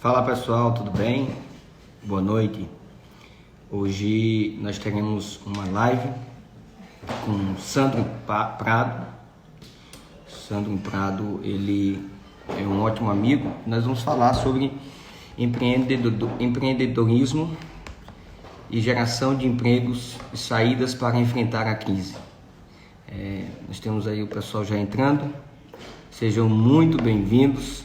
Fala pessoal, tudo bem? Boa noite. Hoje nós teremos uma live com Sandro Prado. Sandro Prado, ele é um ótimo amigo. Nós vamos falar sobre empreendedorismo e geração de empregos e saídas para enfrentar a crise. Nós temos aí o pessoal já entrando. Sejam muito bem-vindos.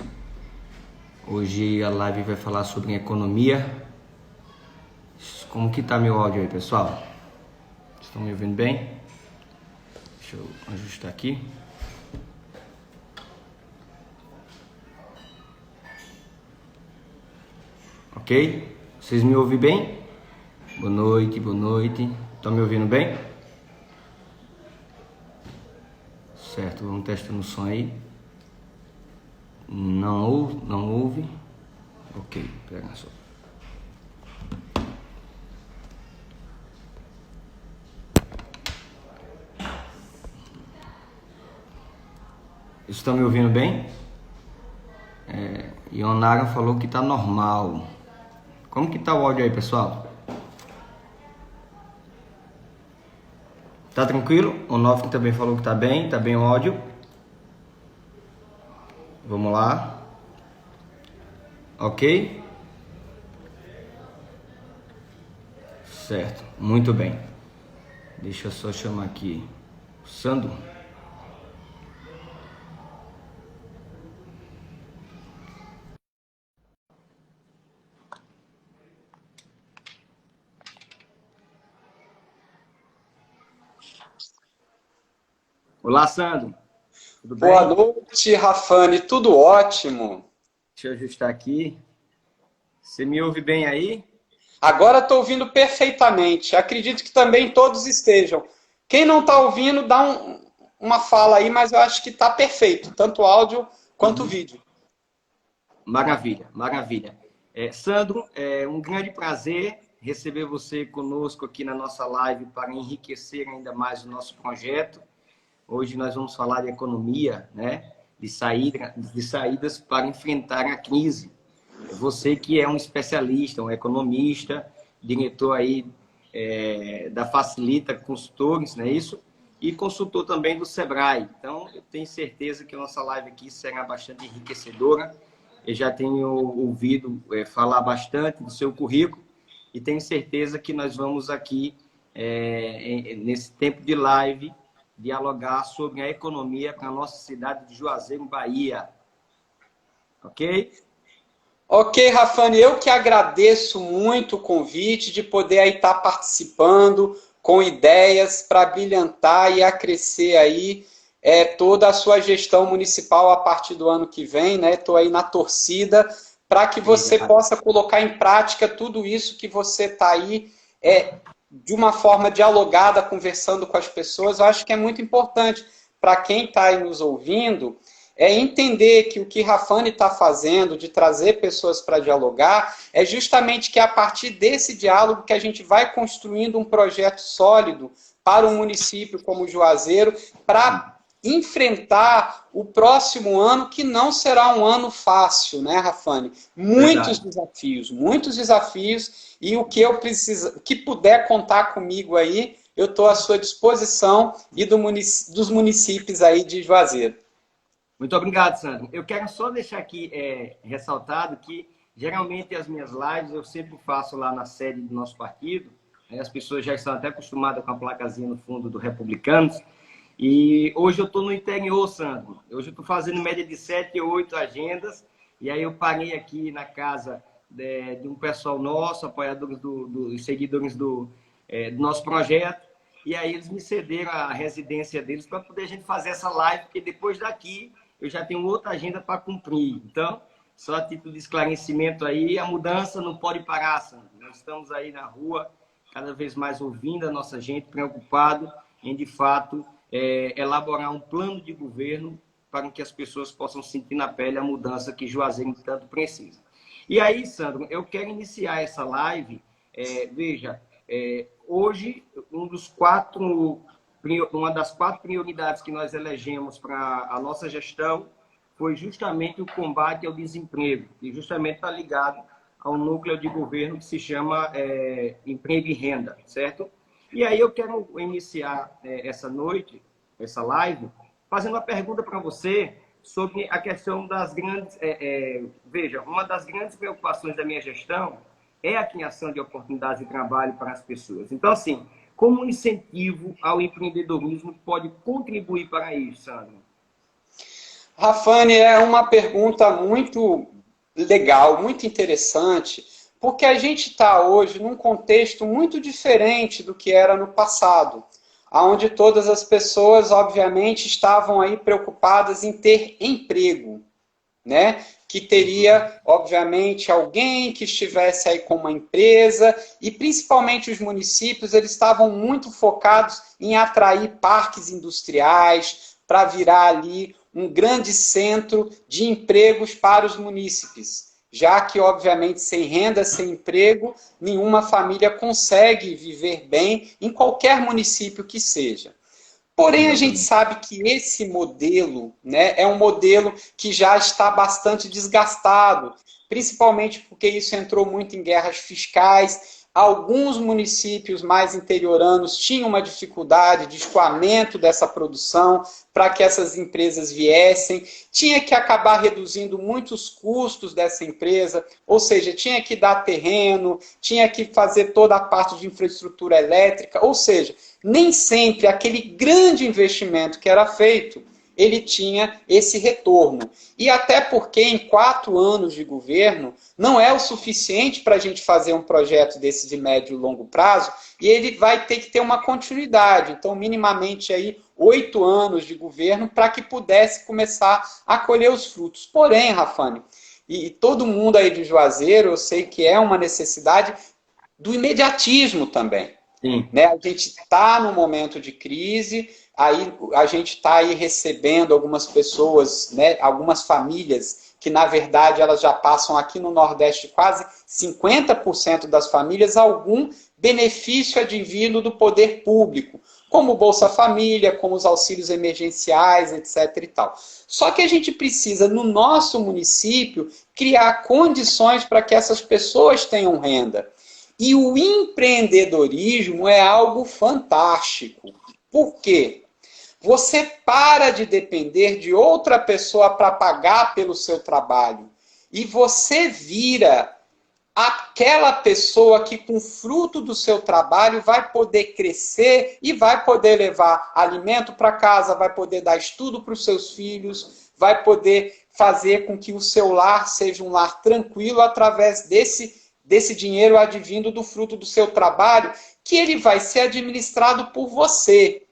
Hoje a live vai falar sobre economia. Como que tá meu áudio aí, pessoal? Estão me ouvindo bem? Deixa eu ajustar aqui. Ok? Vocês me ouvem bem? Boa noite, boa noite. Estão me ouvindo bem? Certo, vamos testando o som aí. Não ouve? Ok, pega só. Estão me ouvindo bem? Ionara falou que tá normal. Como que tá o áudio aí, pessoal? Tá tranquilo? O Nof também falou que tá bem o áudio. Vamos lá. Ok? Certo, muito bem. Deixa eu só chamar aqui o Sandro. Olá, Sandro. Tudo bem? Boa noite, Rafane. Tudo ótimo. Deixa eu ajustar aqui. Você me ouve bem aí? Agora estou ouvindo perfeitamente. Acredito que também todos estejam. Quem não está ouvindo, dá uma fala aí, mas eu acho que está perfeito, tanto áudio quanto vídeo. Maravilha, maravilha. Sandro, é um grande prazer receber você conosco aqui na nossa live para enriquecer ainda mais o nosso projeto. Hoje nós vamos falar de economia, né? De saídas para enfrentar a crise. Você que é um especialista, um economista, diretor aí da Facilita Consultores, não é isso? E consultor também do Sebrae. Então, eu tenho certeza que a nossa live aqui será bastante enriquecedora. Eu já tenho ouvido falar bastante do seu currículo e tenho certeza que nós vamos aqui, nesse tempo de live, dialogar sobre a economia para a nossa cidade de Juazeiro, Bahia. Ok? Ok, Rafane, eu que agradeço muito o convite de poder aí estar participando com ideias para brilhantar e acrescer aí toda a sua gestão municipal a partir do ano que vem, né? Estou aí na torcida para que você Obrigado. possa colocar em prática tudo isso que você está aí de uma forma dialogada, conversando com as pessoas. Eu acho que é muito importante para quem está aí nos ouvindo entender que o que Rafane está fazendo, de trazer pessoas para dialogar, é justamente que é a partir desse diálogo que a gente vai construindo um projeto sólido para um município como Juazeiro, para enfrentar o próximo ano, que não será um ano fácil, né, Rafane? Verdade. Muitos desafios, e o que eu preciso, que puder contar comigo aí, eu estou à sua disposição e dos municípios aí de Juazeiro. Muito obrigado, Sandro. Eu quero só deixar aqui ressaltado que, geralmente, as minhas lives eu sempre faço lá na sede do nosso partido. As pessoas já estão até acostumadas com a placazinha no fundo do Republicanos. E hoje eu estou no interior, Sandro. Hoje eu estou fazendo média de 7 ou 8 agendas. E aí eu parei aqui na casa de um pessoal nosso, apoiadores dos seguidores do nosso projeto. E aí eles me cederam a residência deles para poder a gente fazer essa live, porque depois daqui eu já tenho outra agenda para cumprir. Então, só a título de esclarecimento aí, a mudança não pode parar, Sandro. Nós estamos aí na rua, cada vez mais ouvindo a nossa gente, preocupado em, de fato, elaborar um plano de governo para que as pessoas possam sentir na pele a mudança que Juazeiro tanto precisa. E aí, Sandro, eu quero iniciar essa live, veja, hoje, uma das 4 prioridades que nós elegemos para a nossa gestão foi justamente o combate ao desemprego, e justamente está ligado ao núcleo de governo que se chama Emprego e Renda, certo? E aí eu quero iniciar essa noite, essa live, fazendo uma pergunta para você sobre a questão das grandes... veja, uma das grandes preocupações da minha gestão é a criação de oportunidades de trabalho para as pessoas. Então, assim, como um incentivo ao empreendedorismo pode contribuir para isso, Sandro? Rafane, é uma pergunta muito legal, muito interessante, porque a gente está hoje num contexto muito diferente do que era no passado, onde todas as pessoas, obviamente, estavam aí preocupadas em ter emprego, né? Que teria, obviamente, alguém que estivesse aí com uma empresa, e principalmente os municípios, eles estavam muito focados em atrair parques industriais para virar ali um grande centro de empregos para os munícipes, já que, obviamente, sem renda, sem emprego, nenhuma família consegue viver bem em qualquer município que seja. Porém, a gente sabe que esse modelo, né, é um modelo que já está bastante desgastado, principalmente porque isso entrou muito em guerras fiscais. Alguns municípios mais interioranos tinham uma dificuldade de escoamento dessa produção para que essas empresas viessem. Tinha que acabar reduzindo muitos custos dessa empresa, ou seja, tinha que dar terreno, tinha que fazer toda a parte de infraestrutura elétrica, ou seja, nem sempre aquele grande investimento que era feito, ele tinha esse retorno. E até porque em 4 anos de governo, não é o suficiente para a gente fazer um projeto desse de médio e longo prazo, e ele vai ter que ter uma continuidade. Então, minimamente aí 8 anos de governo para que pudesse começar a colher os frutos. Porém, Rafane, e todo mundo aí de Juazeiro, eu sei que é uma necessidade do imediatismo também. Sim. Né? A gente está num momento de crise, aí a gente está aí recebendo algumas pessoas, né, algumas famílias, que na verdade elas já passam aqui no Nordeste, quase 50% das famílias, algum benefício advindo do poder público, como Bolsa Família, como os auxílios emergenciais, etc. e tal. Só que a gente precisa, no nosso município, criar condições para que essas pessoas tenham renda. E o empreendedorismo é algo fantástico. Por quê? Você para de depender de outra pessoa para pagar pelo seu trabalho. E você vira aquela pessoa que, com fruto do seu trabalho, vai poder crescer e vai poder levar alimento para casa, vai poder dar estudo para os seus filhos, vai poder fazer com que o seu lar seja um lar tranquilo através desse dinheiro advindo do fruto do seu trabalho, que ele vai ser administrado por você.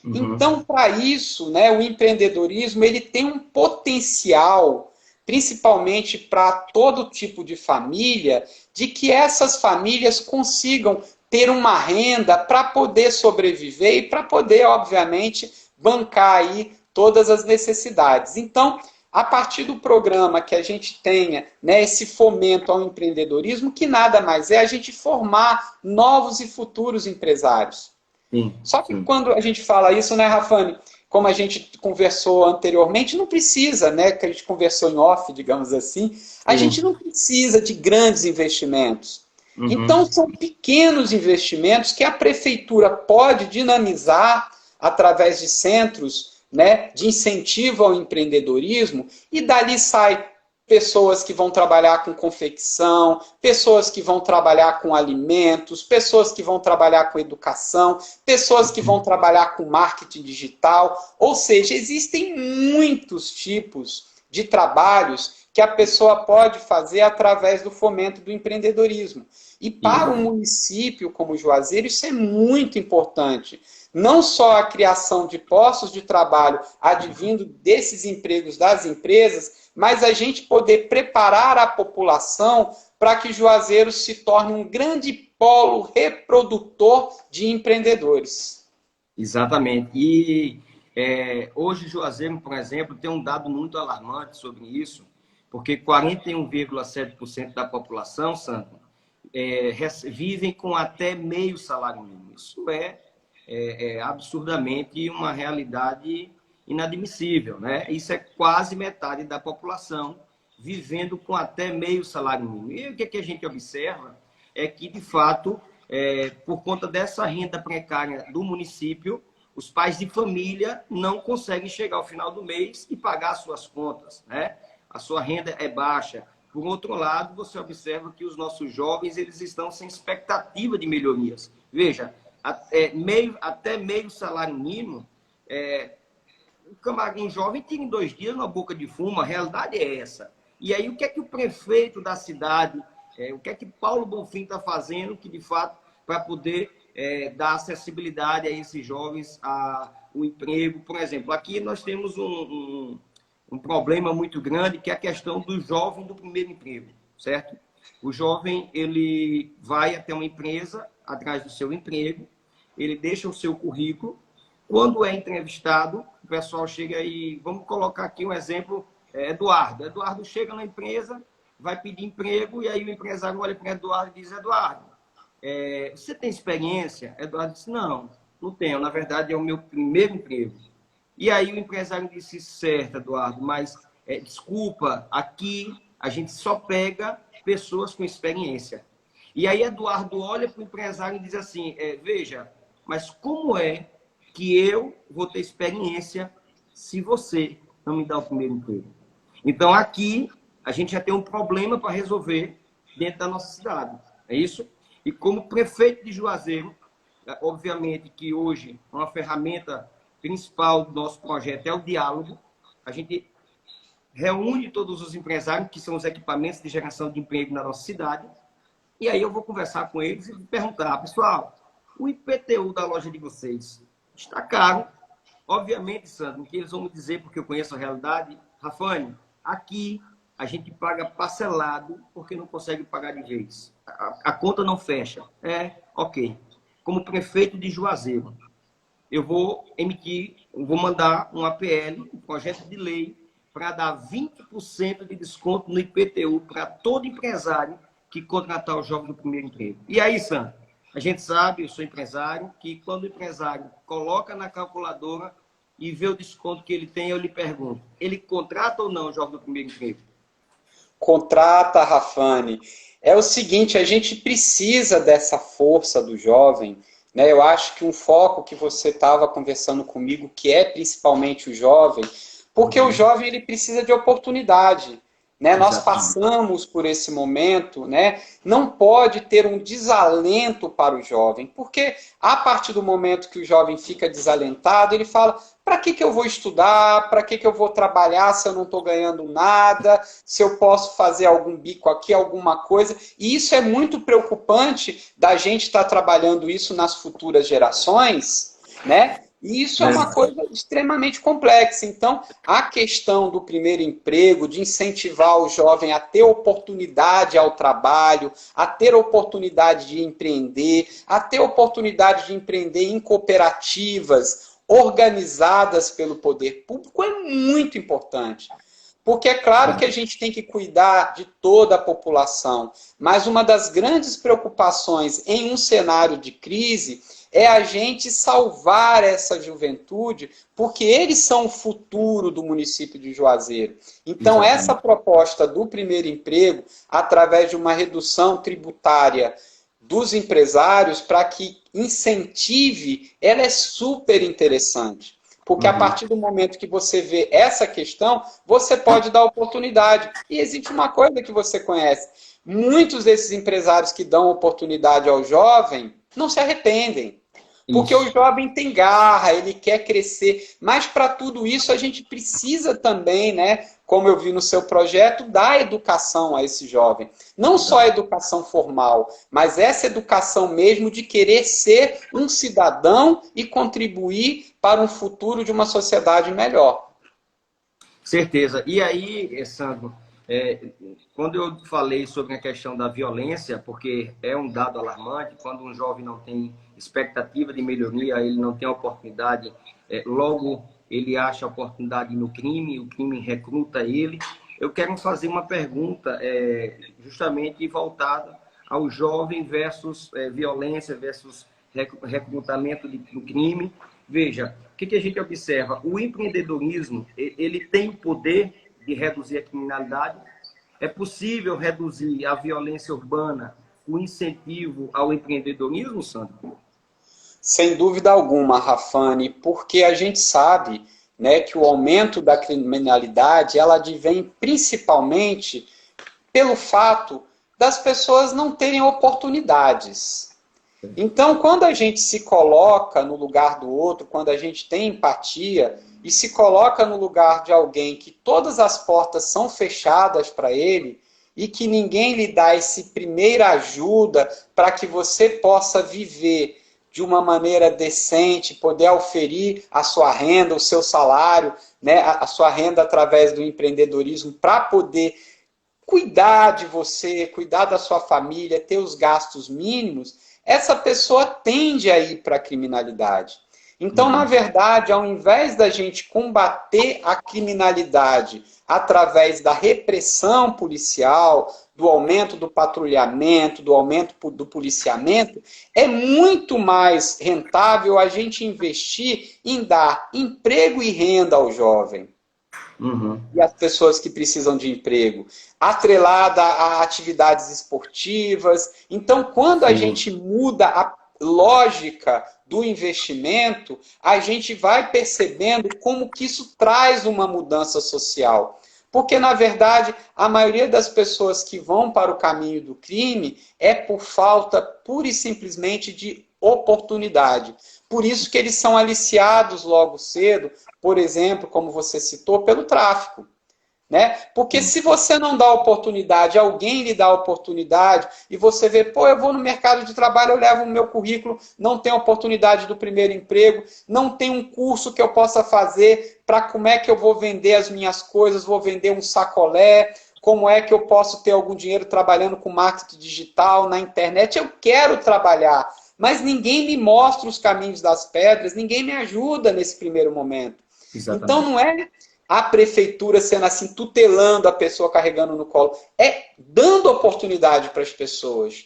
Então, para isso, né, o empreendedorismo ele tem um potencial, principalmente para todo tipo de família, de que essas famílias consigam ter uma renda para poder sobreviver e para poder, obviamente, bancar aí todas as necessidades. Então, a partir do programa que a gente tenha, né, esse fomento ao empreendedorismo, que nada mais é a gente formar novos e futuros empresários. Sim, Só que sim. quando a gente fala isso, né, Rafane, como a gente conversou anteriormente, não precisa, né, que a gente conversou em off, digamos assim, a gente não precisa de grandes investimentos. Então, são pequenos investimentos que a prefeitura pode dinamizar através de centros, né, de incentivo ao empreendedorismo, e dali sai pessoas que vão trabalhar com confecção, pessoas que vão trabalhar com alimentos, pessoas que vão trabalhar com educação, pessoas que vão trabalhar com marketing digital. Ou seja, existem muitos tipos de trabalhos que a pessoa pode fazer através do fomento do empreendedorismo. E para um município como Juazeiro, isso é muito importante. Não só a criação de postos de trabalho advindo desses empregos das empresas, mas a gente poder preparar a população para que Juazeiro se torne um grande polo reprodutor de empreendedores. Exatamente. E hoje Juazeiro, por exemplo, tem um dado muito alarmante sobre isso, porque 41,7% da população, Sandro, vivem com até meio salário mínimo. Isso é absurdamente uma realidade inadmissível, né? Isso é quase metade da população vivendo com até meio salário mínimo. E o que a gente observa é que, de fato, por conta dessa renda precária do município, os pais de família não conseguem chegar ao final do mês e pagar suas contas, né? A sua renda é baixa. Por outro lado, você observa que os nossos jovens eles estão sem expectativa de melhorias. Veja, até meio salário mínimo, um jovem tira em 2 dias uma boca de fumo, a realidade é essa. E aí, o que é que o prefeito da cidade, o que é que Paulo Bonfim está fazendo, que de fato, para poder dar acessibilidade a esses jovens ao emprego? Por exemplo, aqui nós temos um problema muito grande, que é a questão do jovem do primeiro emprego, certo? O jovem, ele vai até uma empresa, atrás do seu emprego, ele deixa o seu currículo, quando é entrevistado, o pessoal chega e, vamos colocar aqui um exemplo, Eduardo. Eduardo chega na empresa, vai pedir emprego, e aí o empresário olha para Eduardo e diz, Eduardo, você tem experiência? Eduardo disse, não tenho, na verdade é o meu primeiro emprego. E aí o empresário disse, certo, Eduardo, mas desculpa, aqui a gente só pega pessoas com experiência. E aí Eduardo olha para o empresário e diz assim, veja, mas como é que eu vou ter experiência se você não me dá o primeiro emprego? Então aqui a gente já tem um problema para resolver dentro da nossa cidade, é isso? E como prefeito de Juazeiro, obviamente que hoje uma ferramenta principal do nosso projeto é o diálogo. A gente reúne todos os empresários, que são os equipamentos de geração de emprego na nossa cidade, e aí eu vou conversar com eles e perguntar, pessoal, o IPTU da loja de vocês está caro? Obviamente, Sandro, o que eles vão me dizer, porque eu conheço a realidade, Rafane, aqui a gente paga parcelado porque não consegue pagar de vez. A conta não fecha. Ok. Como prefeito de Juazeiro, eu vou mandar um APL, um projeto de lei, para dar 20% de desconto no IPTU para todo empresário que contratar o jovem do primeiro emprego. E aí, Sam, a gente sabe, eu sou empresário, que quando o empresário coloca na calculadora e vê o desconto que ele tem, eu lhe pergunto, ele contrata ou não o jovem do primeiro emprego? Contrata, Rafane. É o seguinte, a gente precisa dessa força do jovem, né? Eu acho que um foco que você estava conversando comigo, que é principalmente o jovem, porque o jovem ele precisa de oportunidade. Né? Nós passamos por esse momento, né? Não pode ter um desalento para o jovem, porque a partir do momento que o jovem fica desalentado, ele fala, para que eu vou estudar, para que eu vou trabalhar se eu não estou ganhando nada, se eu posso fazer algum bico aqui, alguma coisa, e isso é muito preocupante da gente estar trabalhando isso nas futuras gerações, né? E isso é uma coisa extremamente complexa. Então, a questão do primeiro emprego, de incentivar o jovem a ter oportunidade ao trabalho, a ter oportunidade de empreender, a ter oportunidade de empreender em cooperativas organizadas pelo poder público é muito importante. Porque é claro que a gente tem que cuidar de toda a população, mas uma das grandes preocupações em um cenário de crise é a gente salvar essa juventude, porque eles são o futuro do município de Juazeiro. Então, essa proposta do primeiro emprego, através de uma redução tributária dos empresários, para que incentive, ela é super interessante. Porque a partir do momento que você vê essa questão, você pode dar oportunidade. E existe uma coisa que você conhece. Muitos desses empresários que dão oportunidade ao jovem não se arrependem. Porque o jovem tem garra, ele quer crescer. Mas para tudo isso a gente precisa também, né, como eu vi no seu projeto, dar educação a esse jovem. Não só a educação formal, mas essa educação mesmo de querer ser um cidadão e contribuir para um futuro de uma sociedade melhor. Certeza. E aí, Sandro, quando eu falei sobre a questão da violência, porque é um dado alarmante, quando um jovem não tem expectativa de melhoria, ele não tem oportunidade, logo ele acha oportunidade no crime, o crime recruta ele. Eu quero fazer uma pergunta justamente voltada ao jovem versus violência, versus recrutamento do crime. Veja, o que a gente observa? O empreendedorismo, ele tem o poder de reduzir a criminalidade. É possível reduzir a violência urbana com incentivo ao empreendedorismo, Sandro? Sem dúvida alguma, Rafane, porque a gente sabe, né, que o aumento da criminalidade ela advém principalmente pelo fato das pessoas não terem oportunidades. Então, quando a gente se coloca no lugar do outro, quando a gente tem empatia e se coloca no lugar de alguém que todas as portas são fechadas para ele e que ninguém lhe dá esse primeira ajuda para que você possa viver de uma maneira decente, poder auferir a sua renda, o seu salário, né, a sua renda através do empreendedorismo para poder cuidar de você, cuidar da sua família, ter os gastos mínimos, essa pessoa tende a ir para a criminalidade. Então, na verdade, ao invés da gente combater a criminalidade através da repressão policial, do aumento do patrulhamento, do aumento do policiamento, é muito mais rentável a gente investir em dar emprego e renda ao jovem. E as pessoas que precisam de emprego, atrelada a atividades esportivas. Então, quando a gente muda a lógica do investimento, a gente vai percebendo como que isso traz uma mudança social. Porque, na verdade, a maioria das pessoas que vão para o caminho do crime é por falta, pura e simplesmente, de oportunidade. Por isso que eles são aliciados logo cedo, por exemplo, como você citou, pelo tráfico. Né? Porque se você não dá oportunidade, alguém lhe dá oportunidade, e você vê, pô, eu vou no mercado de trabalho, eu levo o meu currículo, não tem oportunidade do primeiro emprego, não tem um curso que eu possa fazer para como é que eu vou vender as minhas coisas, vou vender um sacolé, como é que eu posso ter algum dinheiro trabalhando com marketing digital, na internet, eu quero trabalhar, mas ninguém me mostra os caminhos das pedras, ninguém me ajuda nesse primeiro momento. Exatamente. Então não é a prefeitura sendo assim, tutelando a pessoa, carregando no colo. É dando oportunidade para as pessoas.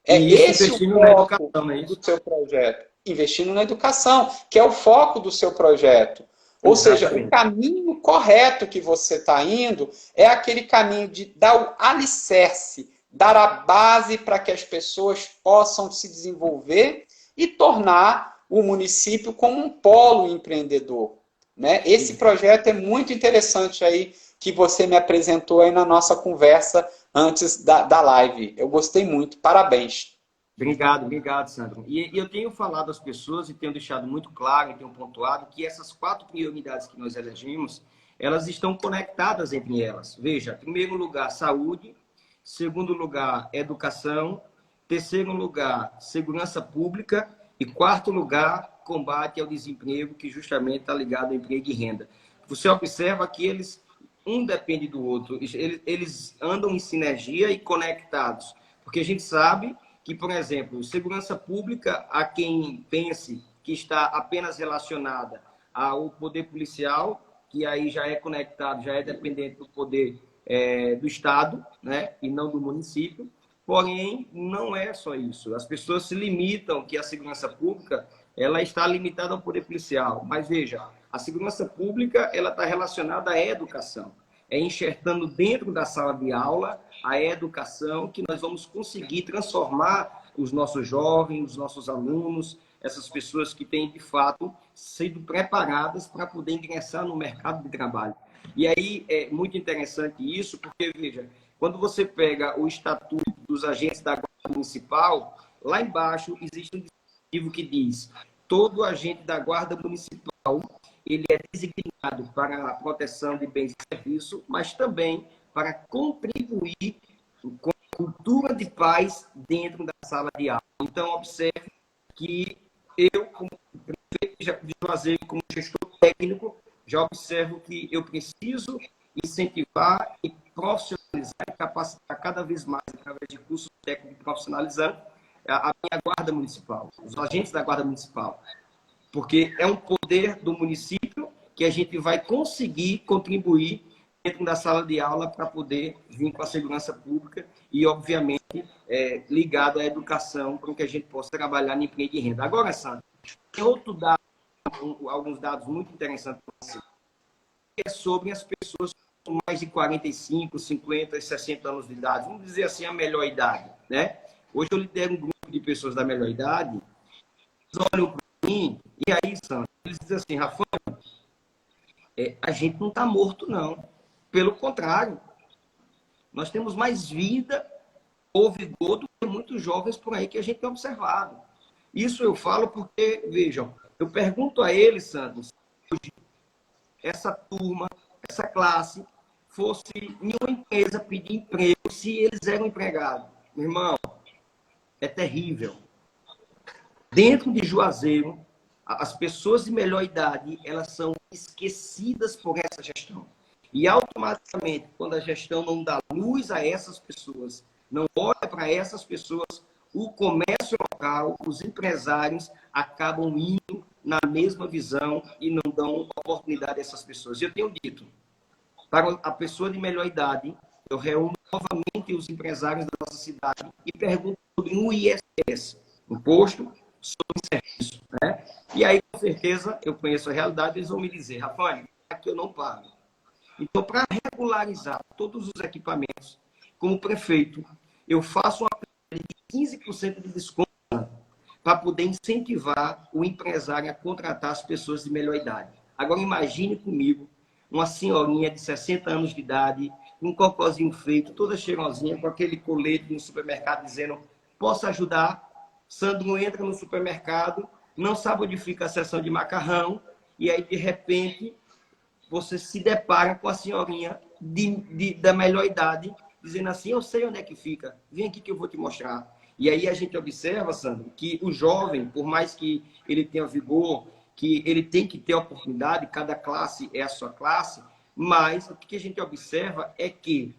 É esse o foco do seu projeto. Investindo na educação, que é o foco do seu projeto. Ou seja, o caminho correto que você está indo é aquele caminho de dar o alicerce, dar a base para que as pessoas possam se desenvolver e tornar o município como um polo empreendedor. Né? Esse projeto é muito interessante aí, que você me apresentou aí na nossa conversa antes da live. Eu gostei muito. Parabéns. Obrigado, Sandro. E eu tenho falado às pessoas e tenho deixado muito claro e tenho pontuado que essas 4 prioridades que nós elegimos, elas estão conectadas entre elas. Veja, em primeiro lugar, saúde. Segundo lugar, educação. Terceiro lugar, segurança pública. E quarto lugar, combate ao desemprego, que justamente está ligado ao emprego e renda. Você observa que eles, um depende do outro, eles andam em sinergia e conectados. Porque a gente sabe que, por exemplo, segurança pública, a quem pense que está apenas relacionada ao poder policial, que aí já é conectado, já é dependente do poder do Estado, né, e não do município. Porém, não é só isso. As pessoas se limitam que a segurança pública ela está limitada ao poder policial. Mas veja, a segurança pública ela está relacionada à educação. É enxertando dentro da sala de aula a educação que nós vamos conseguir transformar os nossos jovens, os nossos alunos, essas pessoas que têm, de fato, sido preparadas para poder ingressar no mercado de trabalho. E aí é muito interessante isso, porque, veja, quando você pega o Estatuto dos Agentes da Guarda Municipal, lá embaixo existe um dispositivo que diz: todo agente da Guarda Municipal ele é designado para a proteção de bens e serviços, mas também para contribuir com a cultura de paz dentro da sala de aula. Então, observe que eu, como prefeito de Juazeiro, como gestor técnico, já observo que eu preciso incentivar e profissionalizar e capacitar cada vez mais, através de cursos técnicos profissionalizantes, a minha Guarda Municipal, os agentes da Guarda Municipal. Porque é um poder do município que a gente vai conseguir contribuir dentro da sala de aula para poder vir com a segurança pública e, obviamente, ligado à educação para que a gente possa trabalhar no emprego e renda. Agora, Sandro, tem outro dado alguns dados muito interessantes é sobre as pessoas com mais de 45, 50, 60 anos de idade. Vamos dizer assim, a melhor idade, né? Hoje eu lidero um grupo de pessoas da melhor idade, eles olham para mim, e aí, Sandro, eles dizem assim, Rafael, a gente não está morto, não. Pelo contrário, nós temos mais vida ou vigor do que muitos jovens por aí que a gente tem observado. Isso eu falo porque, vejam, eu pergunto a eles, Sandro, se hoje essa turma, essa classe, fosse em uma empresa pedir emprego, se eles eram empregados. Meu irmão, é terrível. Dentro de Juazeiro, as pessoas de melhor idade, elas são esquecidas por essa gestão. E automaticamente, quando a gestão não dá luz a essas pessoas, não olha para essas pessoas, o comércio local, os empresários acabam indo na mesma visão e não dão oportunidade a essas pessoas. Eu tenho dito, para a pessoa de melhor idade, eu reúno novamente os empresários da nossa cidade e pergunto sobre o ISS, Imposto sobre Serviço, né? E aí, com certeza, eu conheço a realidade, eles vão me dizer, Rafael, aqui eu não pago. Então, para regularizar todos os equipamentos, como prefeito, eu faço uma de 15% de desconto para poder incentivar o empresário a contratar as pessoas de melhor idade. Agora, imagine comigo uma senhorinha de 60 anos de idade, um cocôzinho feito, toda cheirosinha, com aquele colete no supermercado dizendo, posso ajudar? Sandro entra no supermercado, não sabe onde fica a seção de macarrão, e aí, de repente, você se depara com a senhorinha da melhor idade, dizendo assim, eu sei onde é que fica, vem aqui que eu vou te mostrar. E aí a gente observa, Sandro, que o jovem, por mais que ele tenha vigor, que ele tem que ter oportunidade, cada classe é a sua classe, mas o que a gente observa é que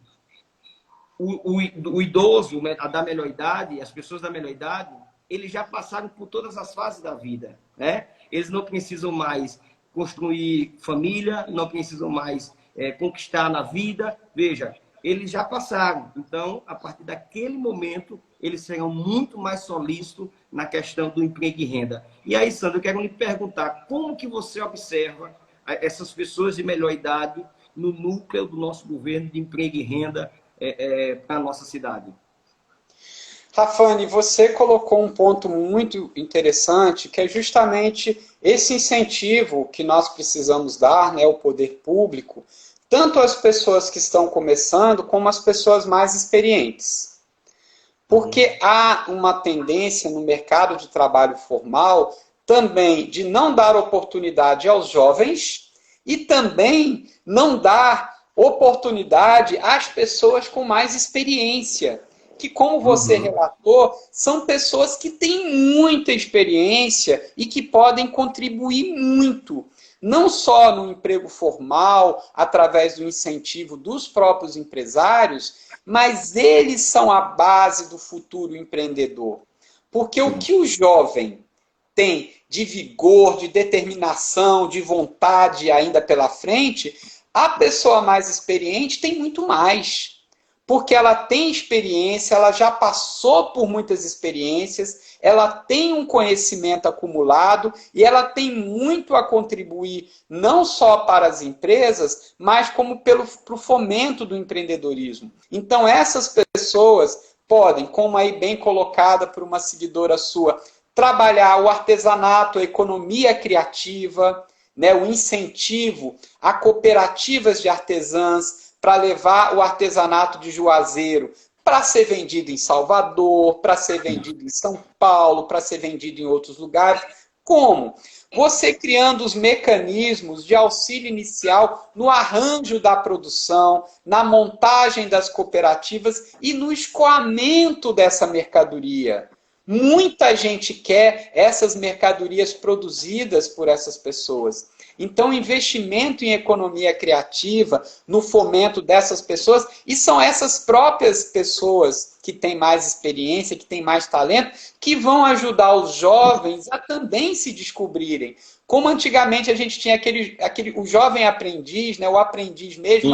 o idoso, a da melhor idade, as pessoas da melhor idade, eles já passaram por todas as fases da vida, né? Eles não precisam mais construir família, não precisam mais conquistar na vida. Veja, eles já passaram. Então, a partir daquele momento, eles serão muito mais solícitos na questão do emprego e renda. E aí, Sandro, eu quero lhe perguntar, como que você observa essas pessoas de melhor idade no núcleo do nosso governo de emprego e renda para a nossa cidade? Rafane, você colocou um ponto muito interessante, que é justamente esse incentivo que nós precisamos dar, né, ao poder público, tanto às pessoas que estão começando, como às pessoas mais experientes. Porque há uma tendência no mercado de trabalho formal também de não dar oportunidade aos jovens e também não dar oportunidade às pessoas com mais experiência, que, como você relatou, são pessoas que têm muita experiência e que podem contribuir muito, não só no emprego formal, através do incentivo dos próprios empresários, mas eles são a base do futuro empreendedor. Porque o que o jovem tem de vigor, de determinação, de vontade ainda pela frente, a pessoa mais experiente tem muito mais. Porque ela tem experiência, ela já passou por muitas experiências, ela tem um conhecimento acumulado e ela tem muito a contribuir, não só para as empresas, mas como para o fomento do empreendedorismo. Então, essas pessoas podem, como aí bem colocada por uma seguidora sua, trabalhar o artesanato, a economia criativa, né, o incentivo a cooperativas de artesãs, para levar o artesanato de Juazeiro para ser vendido em Salvador, para ser vendido em São Paulo, para ser vendido em outros lugares. Como? Você criando os mecanismos de auxílio inicial no arranjo da produção, na montagem das cooperativas e no escoamento dessa mercadoria. Muita gente quer essas mercadorias produzidas por essas pessoas. Então, investimento em economia criativa, no fomento dessas pessoas, e são essas próprias pessoas que têm mais experiência, que têm mais talento, que vão ajudar os jovens a também se descobrirem. Como antigamente a gente tinha o jovem aprendiz, né, o aprendiz mesmo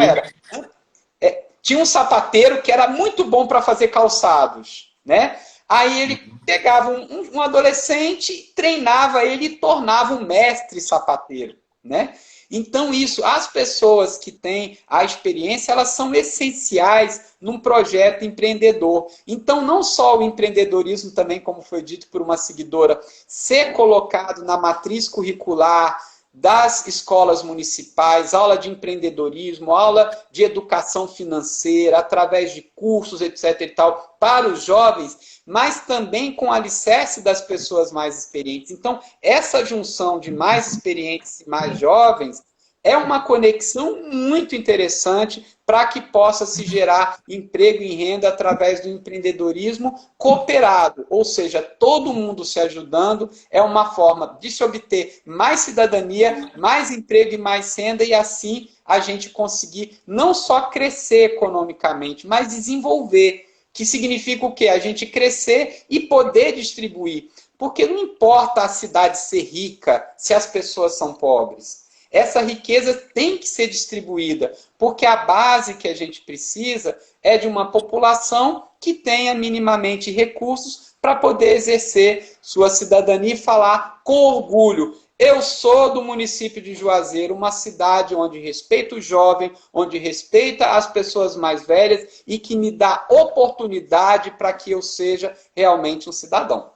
tinha um sapateiro que era muito bom para fazer calçados, né? Aí ele pegava um adolescente, treinava ele e tornava um mestre sapateiro, né? Então isso, as pessoas que têm a experiência, elas são essenciais num projeto empreendedor. Então não só o empreendedorismo também, como foi dito por uma seguidora, ser colocado na matriz curricular das escolas municipais, aula de empreendedorismo, aula de educação financeira, através de cursos, etc. e tal, para os jovens, mas também com o alicerce das pessoas mais experientes. Então, essa junção de mais experientes e mais jovens é uma conexão muito interessante para que possa se gerar emprego e renda através do empreendedorismo cooperado, ou seja, todo mundo se ajudando, é uma forma de se obter mais cidadania, mais emprego e mais renda, e assim a gente conseguir não só crescer economicamente, mas desenvolver, que significa o quê? A gente crescer e poder distribuir, porque não importa a cidade ser rica se as pessoas são pobres. Essa riqueza tem que ser distribuída, porque a base que a gente precisa é de uma população que tenha minimamente recursos para poder exercer sua cidadania e falar com orgulho: eu sou do município de Juazeiro, uma cidade onde respeita o jovem, onde respeita as pessoas mais velhas e que me dá oportunidade para que eu seja realmente um cidadão.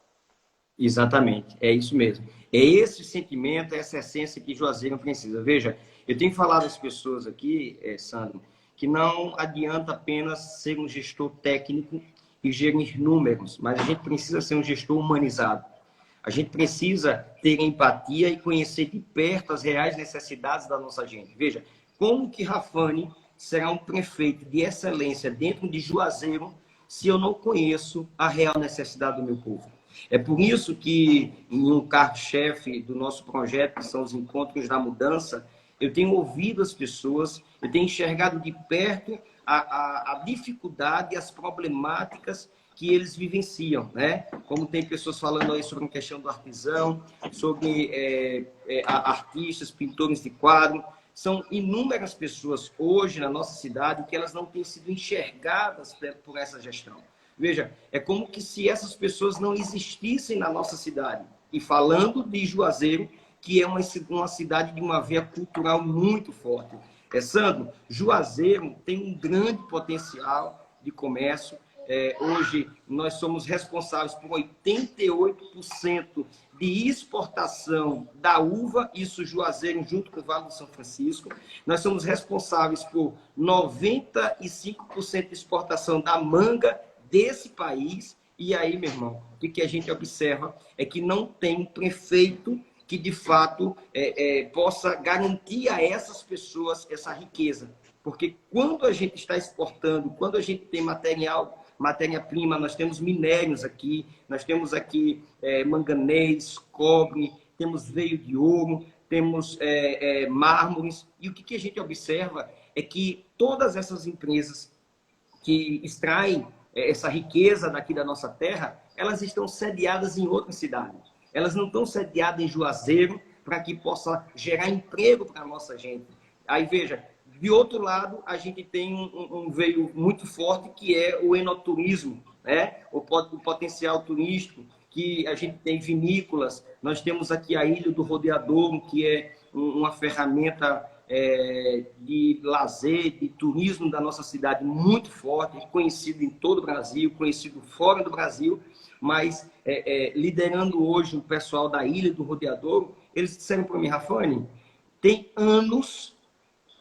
Exatamente, é isso mesmo. É esse sentimento, essa essência que Juazeiro precisa. Veja, eu tenho falado às pessoas aqui, Sandro, que não adianta apenas ser um gestor técnico e gerir números, mas a gente precisa ser um gestor humanizado. A gente precisa ter empatia e conhecer de perto as reais necessidades da nossa gente. Veja, como que Rafane será um prefeito de excelência dentro de Juazeiro se eu não conheço a real necessidade do meu povo? É por isso que, em um carro-chefe do nosso projeto, que são os Encontros da Mudança, eu tenho ouvido as pessoas, eu tenho enxergado de perto a dificuldade e as problemáticas que eles vivenciam, né? Como tem pessoas falando aí sobre a questão do artesão, sobre artistas, pintores de quadro. São inúmeras pessoas hoje na nossa cidade que elas não têm sido enxergadas por essa gestão. Veja, é como que se essas pessoas não existissem na nossa cidade. E falando de Juazeiro, que é uma cidade de uma veia cultural muito forte. Sandro, Juazeiro tem um grande potencial de comércio. Hoje, nós somos responsáveis por 88% de exportação da uva, isso Juazeiro junto com o Vale do São Francisco. Nós somos responsáveis por 95% de exportação da manga desse país. E aí, meu irmão, o que a gente observa é que não tem um prefeito que, de fato, possa garantir a essas pessoas essa riqueza. Porque quando a gente está exportando, quando a gente tem matéria-prima, nós temos minérios aqui, nós temos aqui manganês, cobre, temos veio de ouro, temos mármores. E o que a gente observa é que todas essas empresas que extraem essa riqueza daqui da nossa terra, elas estão sediadas em outras cidades. Elas não estão sediadas em Juazeiro para que possa gerar emprego para a nossa gente. Aí, veja, de outro lado, a gente tem um veio muito forte que é o enoturismo, né? O potencial turístico, que a gente tem vinícolas. Nós temos aqui a Ilha do Rodeadouro, que é uma ferramenta de lazer, de turismo da nossa cidade muito forte, conhecido em todo o Brasil, conhecido fora do Brasil, mas liderando hoje o pessoal da Ilha do Rodeadouro. Eles disseram para mim: Rafane, tem anos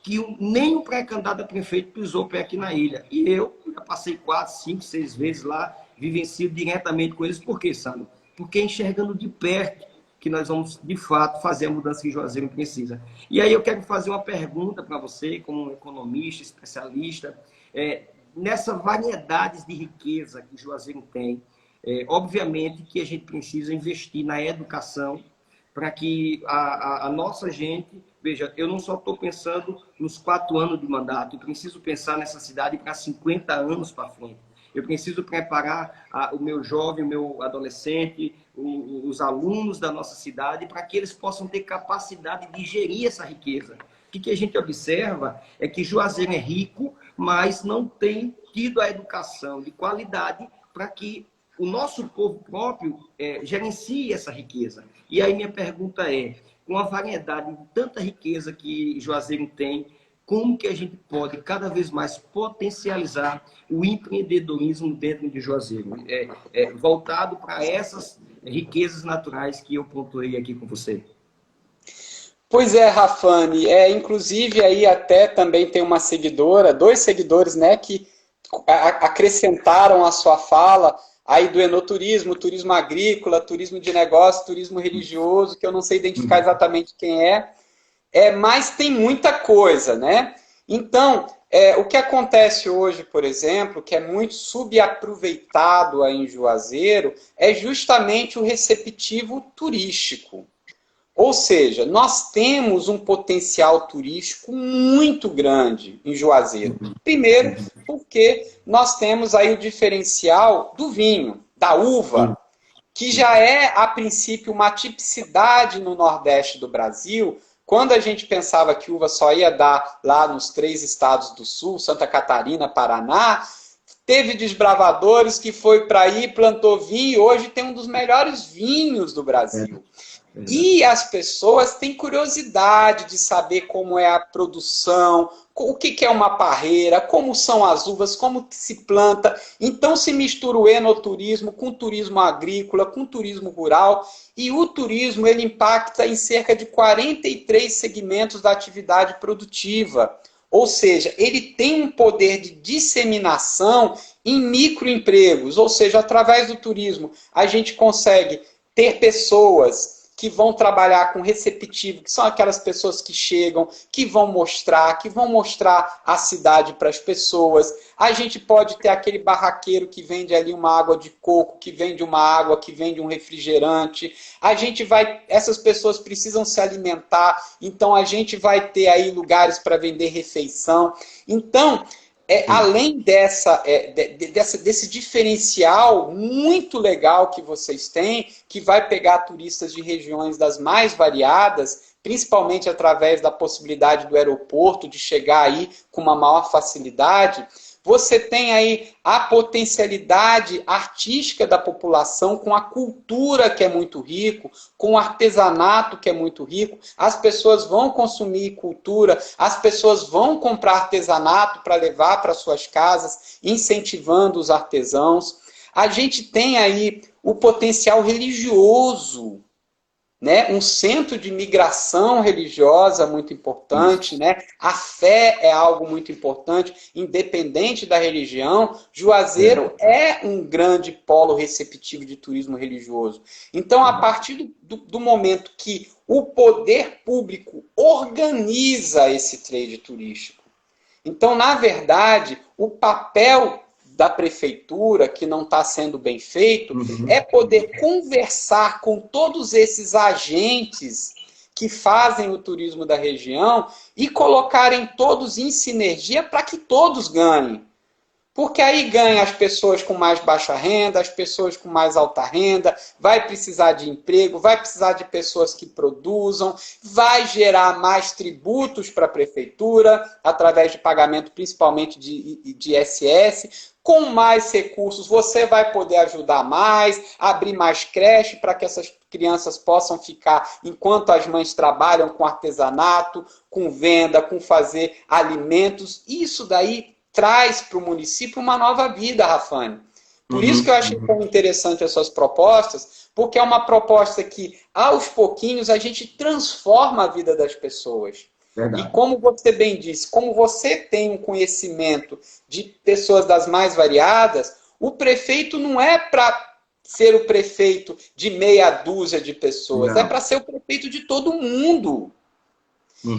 que nem o pré-candidato a prefeito pisou pé aqui na ilha. E eu já passei 4, 5, 6 vezes lá, vivencio diretamente com eles. Por quê, Sandro? Porque enxergando de perto que nós vamos, de fato, fazer a mudança que Juazeiro precisa. E aí eu quero fazer uma pergunta para você, como um economista, especialista, nessa variedade de riqueza que Juazeiro tem. Obviamente que a gente precisa investir na educação para que a nossa gente... Veja, eu não só estou pensando nos 4 anos de mandato, eu preciso pensar nessa cidade para 50 anos para frente. Eu preciso preparar o meu jovem, o meu adolescente, os alunos da nossa cidade, para que eles possam ter capacidade de gerir essa riqueza. O que a gente observa é que Juazeiro é rico, mas não tem tido a educação de qualidade para que o nosso povo próprio gerencia essa riqueza. E aí minha pergunta é, com a variedade de tanta riqueza que Juazeiro tem, como que a gente pode cada vez mais potencializar o empreendedorismo dentro de Juazeiro, voltado para essas riquezas naturais que eu pontuei aqui com você? Pois é, Rafane, inclusive aí até também tem uma seguidora, dois seguidores, né, que acrescentaram a sua fala aí do enoturismo, turismo agrícola, turismo de negócio, turismo religioso, que eu não sei identificar exatamente quem mas tem muita coisa, né? Então, o que acontece hoje, por exemplo, que é muito subaproveitado aí em Juazeiro, é justamente o receptivo turístico. Ou seja, nós temos um potencial turístico muito grande em Juazeiro. Primeiro, porque nós temos aí o diferencial do vinho, da uva, que já é, a princípio, uma tipicidade no Nordeste do Brasil. Quando a gente pensava que uva só ia dar lá nos 3 estados do Sul, Santa Catarina, Paraná, teve desbravadores que foi para aí, plantou vinho, e hoje tem um dos melhores vinhos do Brasil. E as pessoas têm curiosidade de saber como é a produção, o que é uma parreira, como são as uvas, como se planta. Então se mistura o enoturismo com o turismo agrícola, com o turismo rural. E o turismo ele impacta em cerca de 43 segmentos da atividade produtiva. Ou seja, ele tem um poder de disseminação em microempregos. Ou seja, através do turismo a gente consegue ter pessoas que vão trabalhar com receptivo, que são aquelas pessoas que chegam, que vão mostrar a cidade para as pessoas. A gente pode ter aquele barraqueiro que vende ali uma água de coco, que vende uma água, que vende um refrigerante. Essas pessoas precisam se alimentar, então a gente vai ter aí lugares para vender refeição. Então, além desse diferencial muito legal que vocês têm, que vai pegar turistas de regiões das mais variadas, principalmente através da possibilidade do aeroporto de chegar aí com uma maior facilidade, você tem aí a potencialidade artística da população com a cultura que é muito rico, com o artesanato que é muito rico. As pessoas vão consumir cultura, as pessoas vão comprar artesanato para levar para suas casas, incentivando os artesãos. A gente tem aí o potencial religioso, né? Um centro de migração religiosa muito importante, né? A fé é algo muito importante, independente da religião. Juazeiro é um grande polo receptivo de turismo religioso. Então, a partir do momento que o poder público organiza esse trade turístico, então, na verdade, o papel da prefeitura, que não está sendo bem feito, é poder conversar com todos esses agentes que fazem o turismo da região e colocarem todos em sinergia para que todos ganhem. Porque aí ganha as pessoas com mais baixa renda, as pessoas com mais alta renda, vai precisar de emprego, vai precisar de pessoas que produzam, vai gerar mais tributos para a prefeitura, através de pagamento principalmente de ISS. Com mais recursos, você vai poder ajudar mais, abrir mais creche para que essas crianças possam ficar enquanto as mães trabalham com artesanato, com venda, com fazer alimentos. Isso daí traz para o município uma nova vida, Rafane. Por isso que eu achei tão interessante as suas propostas, porque é uma proposta que, aos pouquinhos, a gente transforma a vida das pessoas. Verdade. E como você bem disse, como você tem um conhecimento de pessoas das mais variadas, o prefeito não é para ser o prefeito de meia dúzia de pessoas, é para ser o prefeito de todo mundo.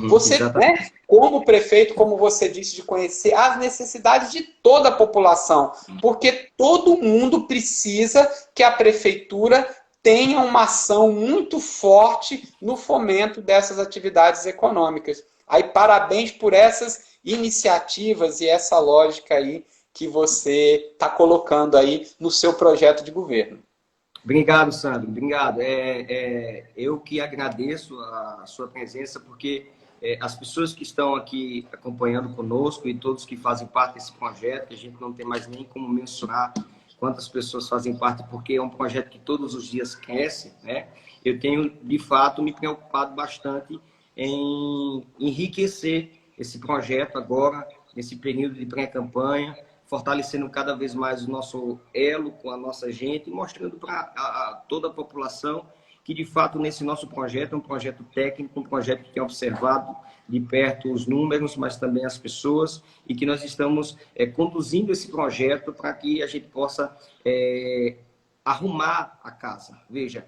Você, né, como prefeito, como você disse, de conhecer as necessidades de toda a população, porque todo mundo precisa que a prefeitura tenha uma ação muito forte no fomento dessas atividades econômicas. Aí, parabéns por essas iniciativas e essa lógica aí que você está colocando aí no seu projeto de governo. Obrigado, Sandro. Obrigado. Eu que agradeço a sua presença, porque as pessoas que estão aqui acompanhando conosco e todos que fazem parte desse projeto, que a gente não tem mais nem como mensurar quantas pessoas fazem parte, porque é um projeto que todos os dias cresce, né? Eu tenho, de fato, me preocupado bastante em enriquecer esse projeto agora, nesse período de pré-campanha, fortalecendo cada vez mais o nosso elo com a nossa gente, mostrando para toda a população que, de fato, nesse nosso projeto, é um projeto técnico, um projeto que tem observado de perto os números, mas também as pessoas, e que nós estamos conduzindo esse projeto para que a gente possa arrumar a casa. Veja,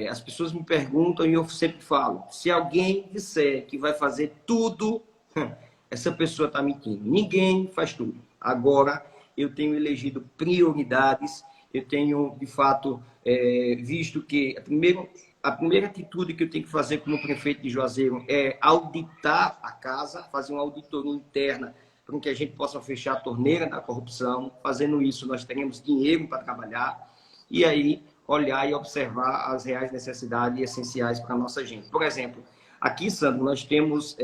as pessoas me perguntam e eu sempre falo, se alguém disser que vai fazer tudo, essa pessoa está mentindo. Ninguém faz tudo. Agora, eu tenho elegido prioridades, eu tenho, de fato, visto que a primeira atitude que eu tenho que fazer como prefeito de Juazeiro é auditar a casa, fazer uma auditoria interna para que a gente possa fechar a torneira da corrupção. Fazendo isso, nós teremos dinheiro para trabalhar e aí olhar e observar as reais necessidades essenciais para a nossa gente. Por exemplo, aqui, Sandro, nós temos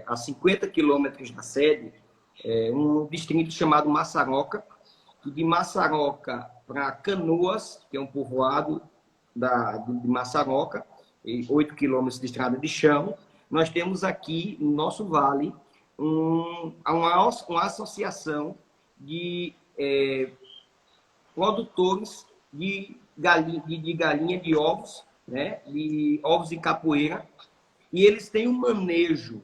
a 50 quilômetros da sede um distrito chamado Massaroca, que de Massaroca para Canoas, que é um povoado de Massaroca, 8 quilômetros de estrada de chão, nós temos aqui no nosso vale uma associação de produtores de galinha de ovos, né? De ovos em capoeira, e eles têm um manejo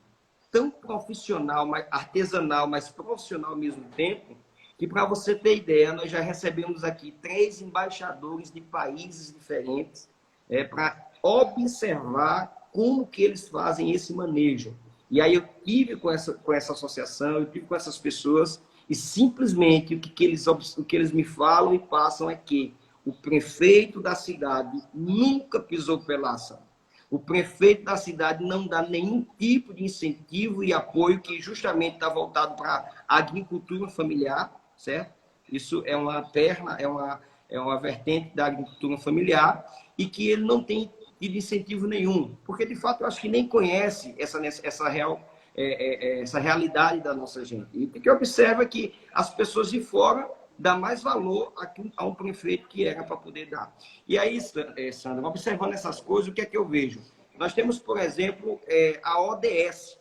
tão profissional, artesanal, mas profissional ao mesmo tempo, que, para você ter ideia, nós já recebemos aqui 3 embaixadores de países diferentes para observar como que eles fazem esse manejo. E aí eu tive com essa associação, eu tive com essas pessoas, e simplesmente o que eles me falam e passam é que o prefeito da cidade nunca pisou pela ação. O prefeito da cidade não dá nenhum tipo de incentivo e apoio que justamente está voltado para a agricultura familiar, certo? Isso é uma perna, é uma vertente da agricultura familiar e que ele não tem tido incentivo nenhum, porque de fato eu acho que nem conhece essa realidade da nossa gente. E o que observa é que as pessoas de fora dão mais valor a um prefeito que era para poder dar. E aí, Sandra, observando essas coisas, o que é que eu vejo? Nós temos, por exemplo, a ODS,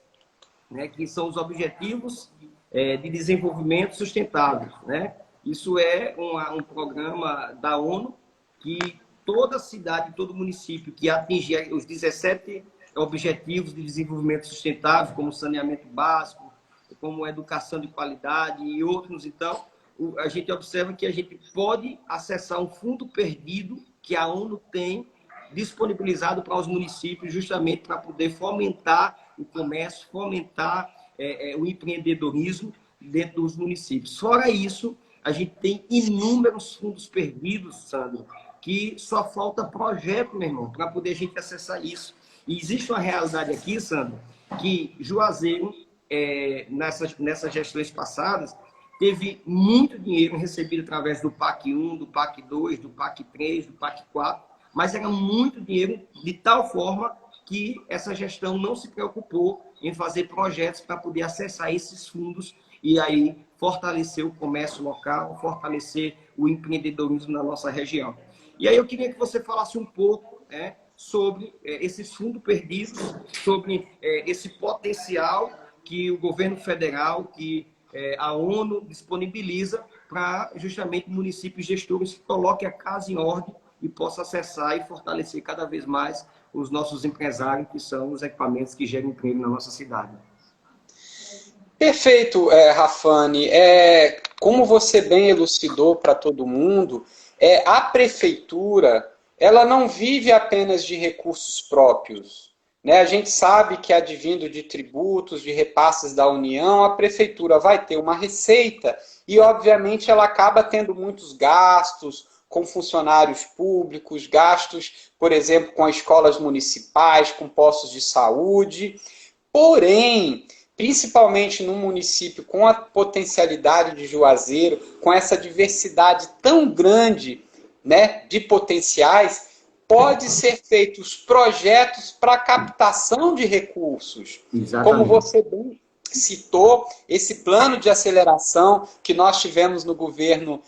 né, que são os Objetivos de Desenvolvimento Sustentável, né? Isso é um programa da ONU que toda cidade, todo município que atingir os 17 Objetivos de Desenvolvimento Sustentável, como saneamento básico, como educação de qualidade e outros, então, a gente observa que a gente pode acessar um fundo perdido que a ONU tem disponibilizado para os municípios, justamente para poder fomentar o comércio, fomentar o empreendedorismo dentro dos municípios. Fora isso, a gente tem inúmeros fundos perdidos, Sandro, que só falta projeto, meu irmão, para poder a gente acessar isso. E existe uma realidade aqui, Sandro, que Juazeiro, nessas gestões passadas, teve muito dinheiro recebido através do PAC 1, do PAC 2, do PAC 3, do PAC 4, mas era muito dinheiro de tal forma que essa gestão não se preocupou em fazer projetos para poder acessar esses fundos e aí fortalecer o comércio local, fortalecer o empreendedorismo na nossa região. E aí eu queria que você falasse um pouco sobre esses fundos perdidos, sobre esse potencial que o governo federal, que a ONU disponibiliza para justamente municípios gestores que coloquem a casa em ordem e possam acessar e fortalecer cada vez mais os nossos empresários, que são os equipamentos que geram emprego na nossa cidade. Perfeito, Rafane. Como você bem elucidou para todo mundo, a prefeitura ela não vive apenas de recursos próprios. Né? A gente sabe que, advindo de tributos, de repasses da União, a prefeitura vai ter uma receita e, obviamente, ela acaba tendo muitos gastos com funcionários públicos, gastos, por exemplo, com as escolas municipais, com postos de saúde. Porém, principalmente num município com a potencialidade de Juazeiro, com essa diversidade tão grande, né, de potenciais, pode ser feitos projetos para captação de recursos. Exatamente. Como você bem citou, esse plano de aceleração que nós tivemos no governo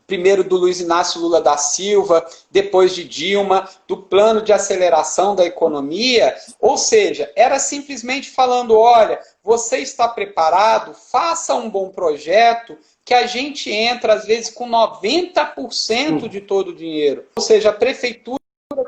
primeiro do Luiz Inácio Lula da Silva, depois de Dilma, do plano de aceleração da economia, ou seja, era simplesmente falando, olha, você está preparado, faça um bom projeto, que a gente entra, às vezes, com 90% de todo o dinheiro. Ou seja, a prefeitura,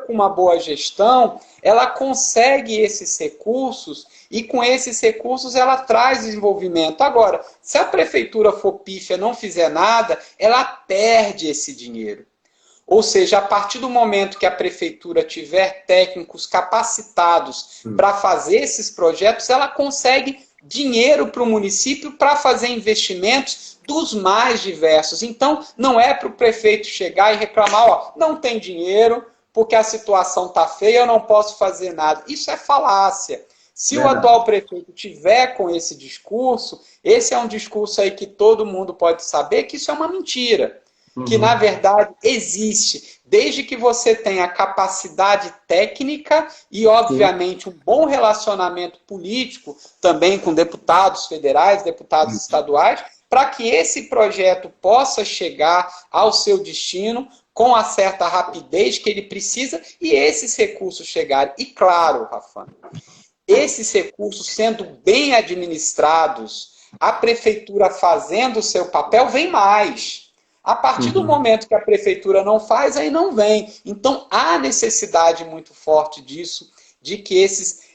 com uma boa gestão, ela consegue esses recursos e com esses recursos ela traz desenvolvimento. Agora, se a prefeitura for pífia, não fizer nada, ela perde esse dinheiro. Ou seja, a partir do momento que a prefeitura tiver técnicos capacitados para fazer esses projetos, ela consegue dinheiro para o município para fazer investimentos dos mais diversos. Então, não é para o prefeito chegar e reclamar, ó, não tem dinheiro, porque a situação está feia, eu não posso fazer nada. Isso é falácia. Se o atual prefeito tiver com esse discurso, esse é um discurso aí que todo mundo pode saber que isso é uma mentira. Que, na verdade, existe. Desde que você tenha capacidade técnica e, obviamente, um bom relacionamento político, também com deputados federais, deputados estaduais, para que esse projeto possa chegar ao seu destino com a certa rapidez que ele precisa e esses recursos chegarem. E claro, Rafa, esses recursos sendo bem administrados, a prefeitura fazendo o seu papel, vem mais. A partir do momento que a prefeitura não faz, aí não vem. Então, há necessidade muito forte disso, de que esses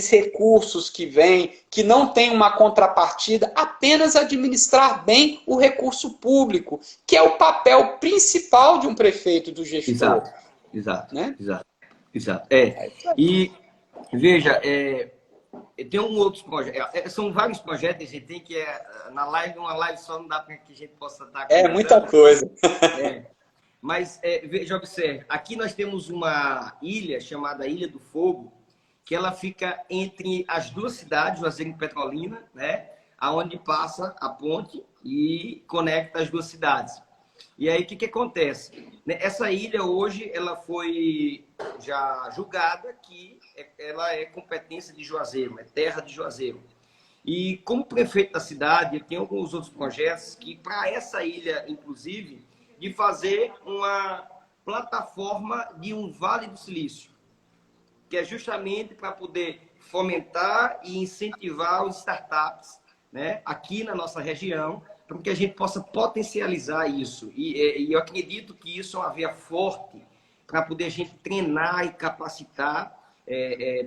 recursos que vêm, que não tem uma contrapartida, apenas administrar bem o recurso público, que é o papel principal de um prefeito, do gestor. Exato. Né? Exato. E, veja, tem outros projetos, são vários projetos, a gente tem que, na live, uma live só não dá para que a gente possa estar... muita coisa. Mas, veja, observe, aqui nós temos uma ilha chamada Ilha do Fogo, que ela fica entre as duas cidades, Juazeiro e Petrolina, né? Aonde passa a ponte e conecta as duas cidades. E aí, o que acontece? Essa ilha, hoje, ela foi já julgada que ela é competência de Juazeiro, é terra de Juazeiro. E, como prefeito da cidade, eu tenho alguns outros projetos que, para essa ilha, inclusive, de fazer uma plataforma de um Vale do Silício, que é justamente para poder fomentar e incentivar os startups, né, aqui na nossa região, para que a gente possa potencializar isso. E eu acredito que isso é uma via forte para poder a gente treinar e capacitar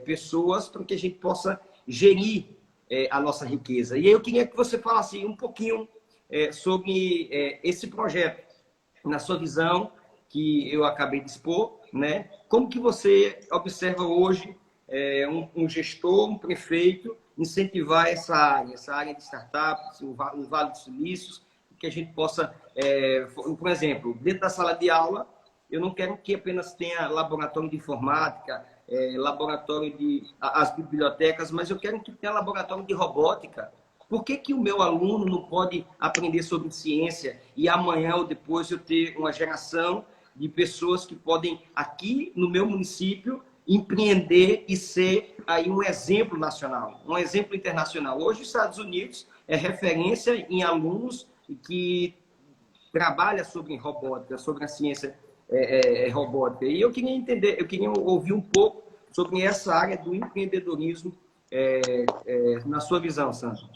pessoas para que a gente possa gerir a nossa riqueza. E eu queria que você falasse um pouquinho sobre esse projeto, na sua visão, que eu acabei de expor, né? Como que você observa hoje um gestor, um prefeito, incentivar essa área de startups, o Vale dos Silícios, que a gente possa, por exemplo, dentro da sala de aula, eu não quero que apenas tenha laboratório de informática, laboratório as bibliotecas, mas eu quero que tenha laboratório de robótica. Por que o meu aluno não pode aprender sobre ciência e amanhã ou depois eu ter uma geração de pessoas que podem, aqui no meu município, empreender e ser aí um exemplo nacional, um exemplo internacional? Hoje, os Estados Unidos é referência em alunos que trabalham sobre robótica, sobre a ciência robótica. E eu queria entender, eu queria ouvir um pouco sobre essa área do empreendedorismo na sua visão, Sandro.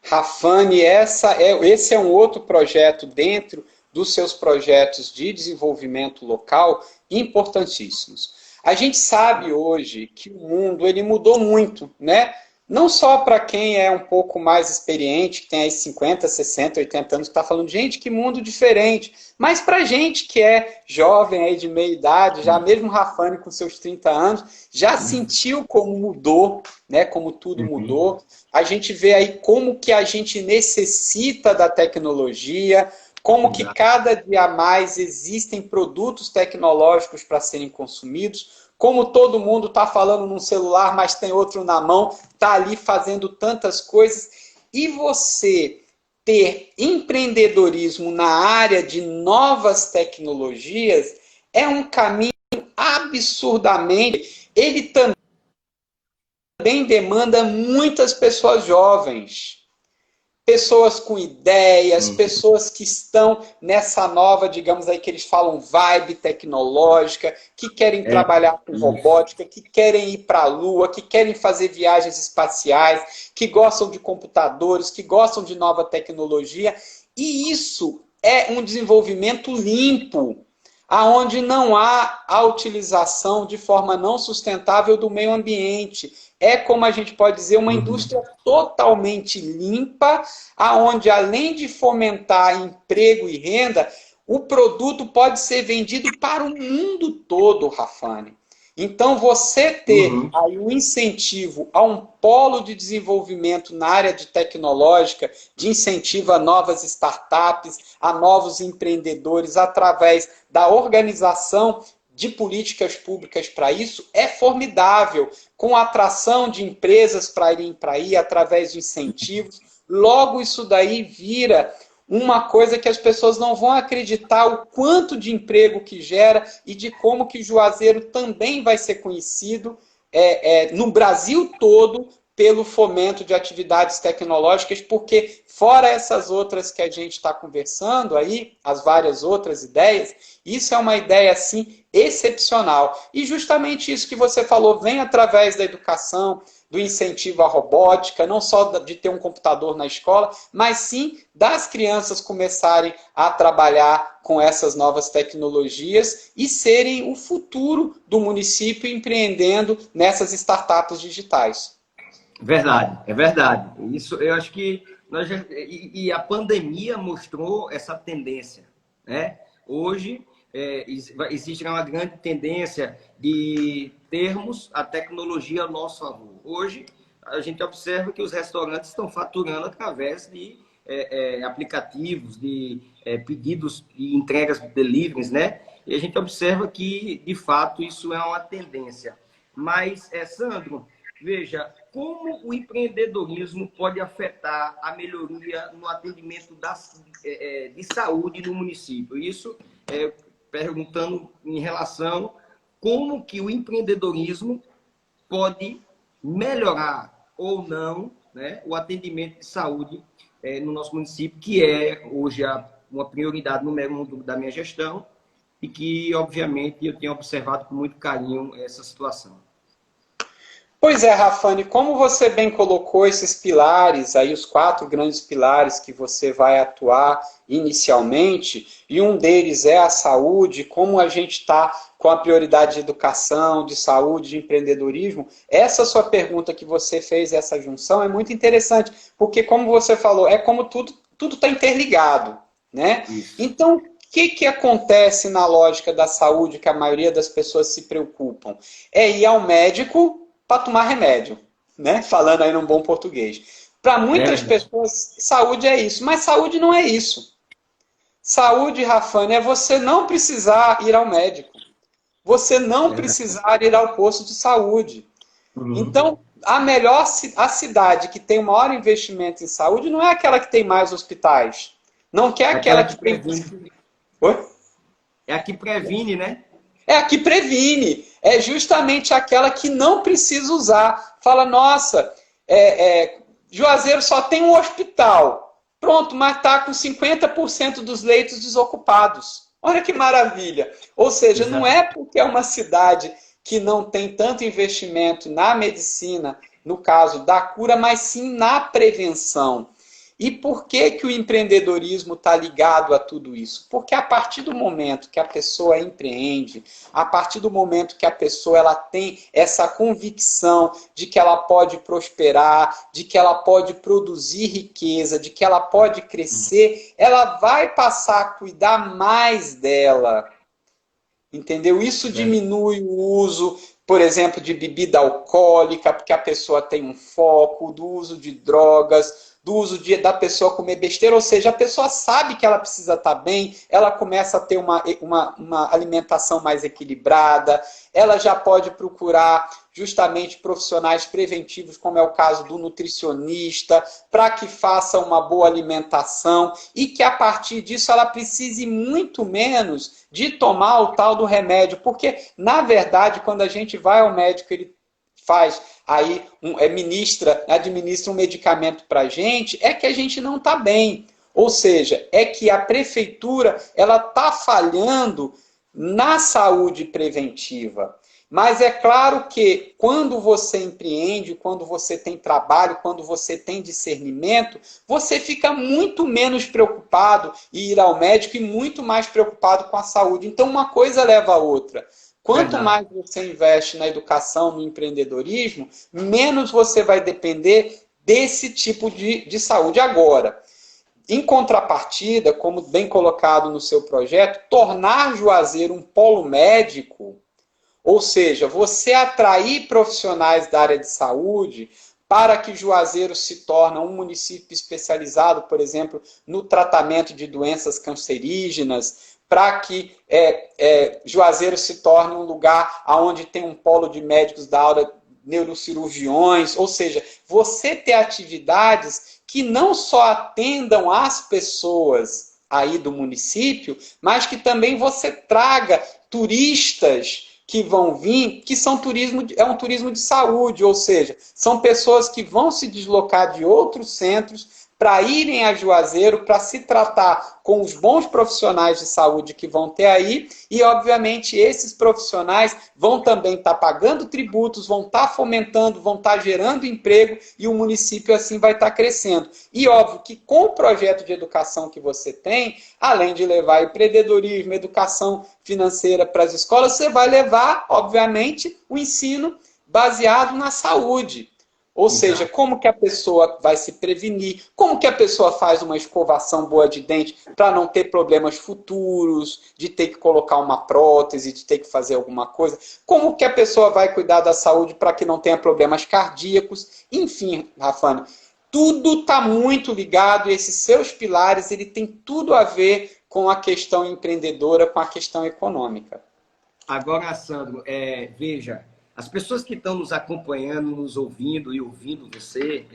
Rafane, esse é um outro projeto dentro dos seus projetos de desenvolvimento local importantíssimos. A gente sabe hoje que o mundo ele mudou muito, né? Não só para quem é um pouco mais experiente, que tem aí 50, 60, 80 anos, que está falando, gente, que mundo diferente. Mas para gente que é jovem, aí de meia idade, já mesmo Rafane com seus 30 anos, já sentiu como mudou, né? Como tudo mudou. A gente vê aí como que a gente necessita da tecnologia, como que cada dia mais existem produtos tecnológicos para serem consumidos, como todo mundo está falando num celular, mas tem outro na mão, está ali fazendo tantas coisas. E você ter empreendedorismo na área de novas tecnologias é um caminho absurdamente... Ele também demanda muitas pessoas jovens. pessoas com ideias, pessoas que estão nessa nova, digamos aí que eles falam, vibe tecnológica, que querem trabalhar com robótica, que querem ir para a Lua, que querem fazer viagens espaciais, que gostam de computadores, que gostam de nova tecnologia. E isso é um desenvolvimento limpo, aonde não há a utilização de forma não sustentável do meio ambiente. É, como a gente pode dizer, uma indústria totalmente limpa, aonde além de fomentar emprego e renda, o produto pode ser vendido para o mundo todo, Rafane. Então, você ter aí um incentivo a um polo de desenvolvimento na área de tecnológica, de incentivo a novas startups, a novos empreendedores, através da organização de políticas públicas para isso, é formidável, com a atração de empresas para irem para aí, através de incentivos. Logo, isso daí vira uma coisa que as pessoas não vão acreditar o quanto de emprego que gera e de como que Juazeiro também vai ser conhecido no Brasil todo pelo fomento de atividades tecnológicas, porque fora essas outras que a gente está conversando aí, as várias outras ideias, isso é uma ideia, assim, excepcional. E justamente isso que você falou vem através da educação, do incentivo à robótica, não só de ter um computador na escola, mas sim das crianças começarem a trabalhar com essas novas tecnologias e serem o futuro do município empreendendo nessas startups digitais. Verdade, é verdade. Isso eu acho que e a pandemia mostrou essa tendência, né? Hoje existe uma grande tendência de termos a tecnologia a nosso favor. Hoje a gente observa que os restaurantes estão faturando através de aplicativos, de pedidos e entregas deliveries, né? E a gente observa que de fato isso é uma tendência. Mas, Sandro, veja, como o empreendedorismo pode afetar a melhoria no atendimento de saúde no município? Isso perguntando em relação como que o empreendedorismo pode melhorar ou não, né, o atendimento de saúde no nosso município, que é hoje uma prioridade número 1 da minha gestão e que, obviamente, eu tenho observado com muito carinho essa situação. Pois é, Rafane, como você bem colocou esses pilares, aí os 4 grandes pilares que você vai atuar inicialmente, e um deles é a saúde, como a gente está com a prioridade de educação, de saúde, de empreendedorismo, essa sua pergunta que você fez, essa junção, é muito interessante, porque como você falou, é como tudo está interligado, né? Isso. Então, o que acontece na lógica da saúde que a maioria das pessoas se preocupam? É ir ao médico para tomar remédio, né? Falando aí num bom português. Para muitas pessoas, saúde é isso, mas saúde não é isso. Saúde, Rafane, é você não precisar ir ao médico. Você não precisar ir ao posto de saúde. Então, a cidade que tem o maior investimento em saúde não é aquela que tem mais hospitais. Não quer aquela que previne. Oi? É a que previne, né? É a que previne. É justamente aquela que não precisa usar. Fala, nossa, Juazeiro só tem um hospital. Pronto, mas está com 50% dos leitos desocupados. Olha que maravilha. Ou seja, Exato. Não é porque é uma cidade que não tem tanto investimento na medicina, no caso da cura, mas sim na prevenção. E por que o empreendedorismo está ligado a tudo isso? Porque a partir do momento que a pessoa empreende, a partir do momento que a pessoa ela tem essa convicção de que ela pode prosperar, de que ela pode produzir riqueza, de que ela pode crescer, ela vai passar a cuidar mais dela. Entendeu? Isso diminui o uso, por exemplo, de bebida alcoólica, porque a pessoa tem um foco, do uso de drogas, do uso da pessoa comer besteira, ou seja, a pessoa sabe que ela precisa estar bem, ela começa a ter uma alimentação mais equilibrada, ela já pode procurar justamente profissionais preventivos, como é o caso do nutricionista, para que faça uma boa alimentação e que a partir disso ela precise muito menos de tomar o tal do remédio, porque na verdade quando a gente vai ao médico, ele faz aí, administra um medicamento para a gente, é que a gente não está bem. Ou seja, é que a prefeitura ela está falhando na saúde preventiva. Mas é claro que quando você empreende, quando você tem trabalho, quando você tem discernimento, você fica muito menos preocupado em ir ao médico e muito mais preocupado com a saúde. Então, uma coisa leva a outra. Quanto mais você investe na educação, no empreendedorismo, menos você vai depender desse tipo de saúde. Agora, em contrapartida, como bem colocado no seu projeto, tornar Juazeiro um polo médico, ou seja, você atrair profissionais da área de saúde para que Juazeiro se torne um município especializado, por exemplo, no tratamento de doenças cancerígenas, para que Juazeiro se torne um lugar onde tem um polo de médicos da área neurocirurgiões, ou seja, você ter atividades que não só atendam as pessoas aí do município, mas que também você traga turistas que vão vir, que são um turismo de saúde, ou seja, são pessoas que vão se deslocar de outros centros para irem a Juazeiro, para se tratar com os bons profissionais de saúde que vão ter aí, e obviamente esses profissionais vão também estar pagando tributos, vão estar fomentando, vão estar gerando emprego, e o município assim vai estar crescendo. E óbvio que com o projeto de educação que você tem, além de levar empreendedorismo, educação financeira para as escolas, você vai levar, obviamente, o ensino baseado na saúde. Ou seja, como que a pessoa vai se prevenir, como que a pessoa faz uma escovação boa de dente para não ter problemas futuros, de ter que colocar uma prótese, de ter que fazer alguma coisa, como que a pessoa vai cuidar da saúde para que não tenha problemas cardíacos, enfim, Rafane, tudo está muito ligado, e esses seus pilares, ele tem tudo a ver com a questão empreendedora, com a questão econômica. Agora, Sandro, veja, as pessoas que estão nos acompanhando, nos ouvindo e ouvindo você,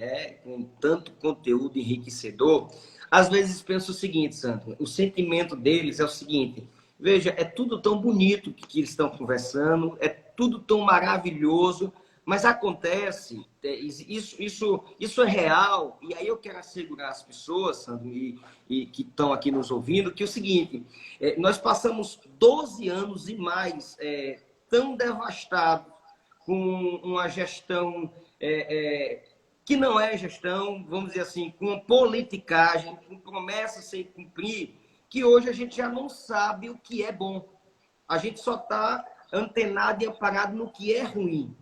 com tanto conteúdo enriquecedor, às vezes pensam o seguinte, Sandro, o sentimento deles é o seguinte, veja, é tudo tão bonito que eles estão conversando, é tudo tão maravilhoso, mas acontece, isso é real, e aí eu quero assegurar as pessoas, Sandro, e que estão aqui nos ouvindo, que é o seguinte, nós passamos 12 anos e mais tão devastados, com uma gestão que não é gestão, vamos dizer assim, com politicagem, com promessas sem cumprir, que hoje a gente já não sabe o que é bom. A gente só está antenado e amparado no que é ruim.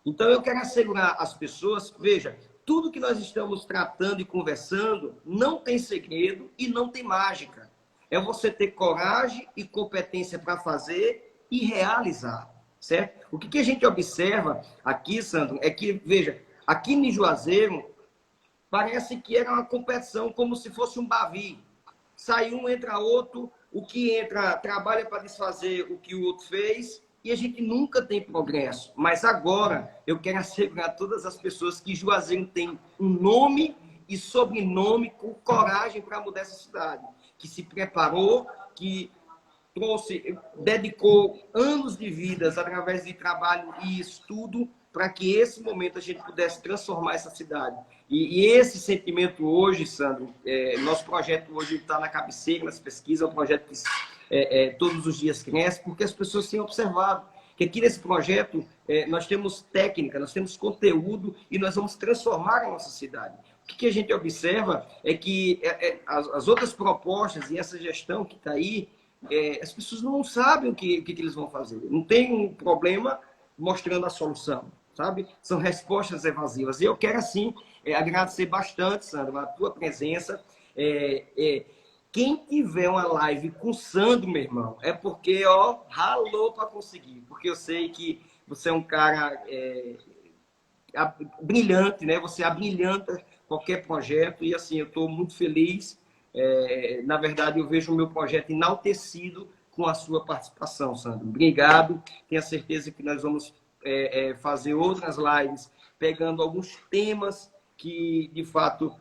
Então, eu quero assegurar as pessoas, veja, tudo que nós estamos tratando e conversando não tem segredo e não tem mágica. É você ter coragem e competência para fazer e realizar. Certo? O que a gente observa aqui, Sandro, é que, veja, aqui em Juazeiro, parece que era uma competição como se fosse um bavi. Sai um, entra outro, o que entra trabalha para desfazer o que o outro fez, e a gente nunca tem progresso. Mas agora, eu quero assegurar todas as pessoas que Juazeiro tem um nome e sobrenome com coragem para mudar essa cidade. Que se preparou, que dedicou anos de vidas através de trabalho e estudo para que esse momento a gente pudesse transformar essa cidade. E esse sentimento hoje, Sandro, nosso projeto hoje está na cabeceira, nas pesquisas, é um projeto que todos os dias cresce, porque as pessoas têm observado que aqui nesse projeto nós temos técnica, nós temos conteúdo e nós vamos transformar a nossa cidade. O que a gente observa é que as outras propostas e essa gestão que está aí, as pessoas não sabem o que eles vão fazer. Não tem um problema mostrando a solução, sabe? São respostas evasivas. E eu quero, assim, agradecer bastante, Sandro, a tua presença. Quem tiver uma live com o Sandro, meu irmão, é porque, ralou para conseguir. Porque eu sei que você é um cara brilhante, né? Você abrilhanta qualquer projeto. E, assim, eu estou muito feliz. Na verdade, eu vejo o meu projeto enaltecido com a sua participação, Sandro. Obrigado. Tenho a certeza que nós vamos fazer outras lives pegando alguns temas que, de fato,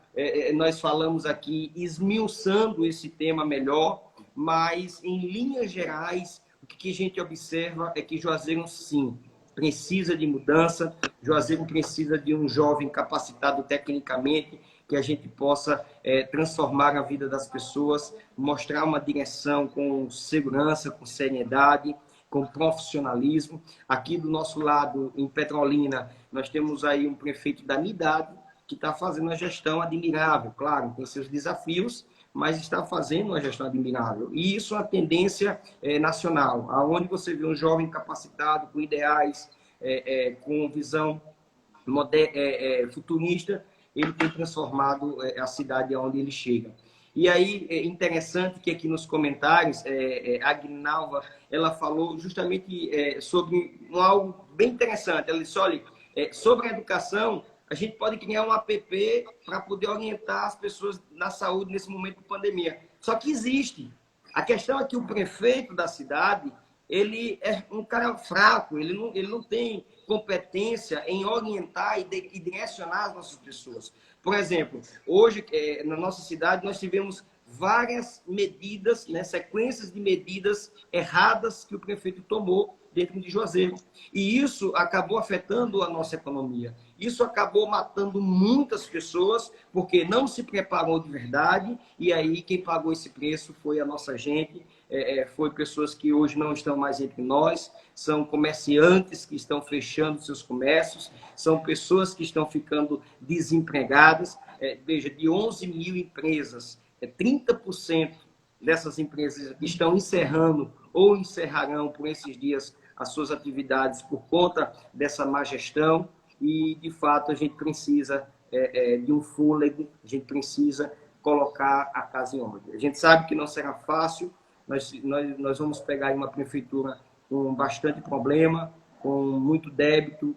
nós falamos aqui, esmiuçando esse tema melhor, mas, em linhas gerais, o que a gente observa é que Juazeiro, sim, precisa de mudança, Juazeiro precisa de um jovem capacitado tecnicamente, que a gente possa transformar a vida das pessoas, mostrar uma direção com segurança, com seriedade, com profissionalismo. Aqui do nosso lado, em Petrolina, nós temos aí um prefeito da minha idade que está fazendo uma gestão admirável, claro, tem seus desafios, mas está fazendo uma gestão admirável. E isso é uma tendência nacional, aonde você vê um jovem capacitado, com ideais, com visão futurista, ele tem transformado a cidade onde ele chega. E aí, é interessante que aqui nos comentários, a Agnalva, ela falou justamente sobre algo bem interessante. Ela disse, olha, sobre a educação, a gente pode criar um app para poder orientar as pessoas na saúde nesse momento de pandemia. Só que existe. A questão é que o prefeito da cidade, ele é um cara fraco, ele não tem competência em orientar e direcionar as nossas pessoas. Por exemplo, hoje, na nossa cidade, nós tivemos várias medidas, né, sequências de medidas erradas que o prefeito tomou dentro de Juazeiro. E isso acabou afetando a nossa economia. Isso acabou matando muitas pessoas, porque não se preparou de verdade, e aí quem pagou esse preço foi a nossa gente, foi pessoas que hoje não estão mais entre nós, são comerciantes que estão fechando seus comércios, são pessoas que estão ficando desempregadas. Veja, de 11 mil empresas, 30% dessas empresas estão encerrando ou encerrarão por esses dias as suas atividades por conta dessa má gestão e, de fato, a gente precisa de um fôlego, a gente precisa colocar a casa em ordem. A gente sabe que não será fácil, nós vamos pegar uma prefeitura com bastante problema, com muito débito,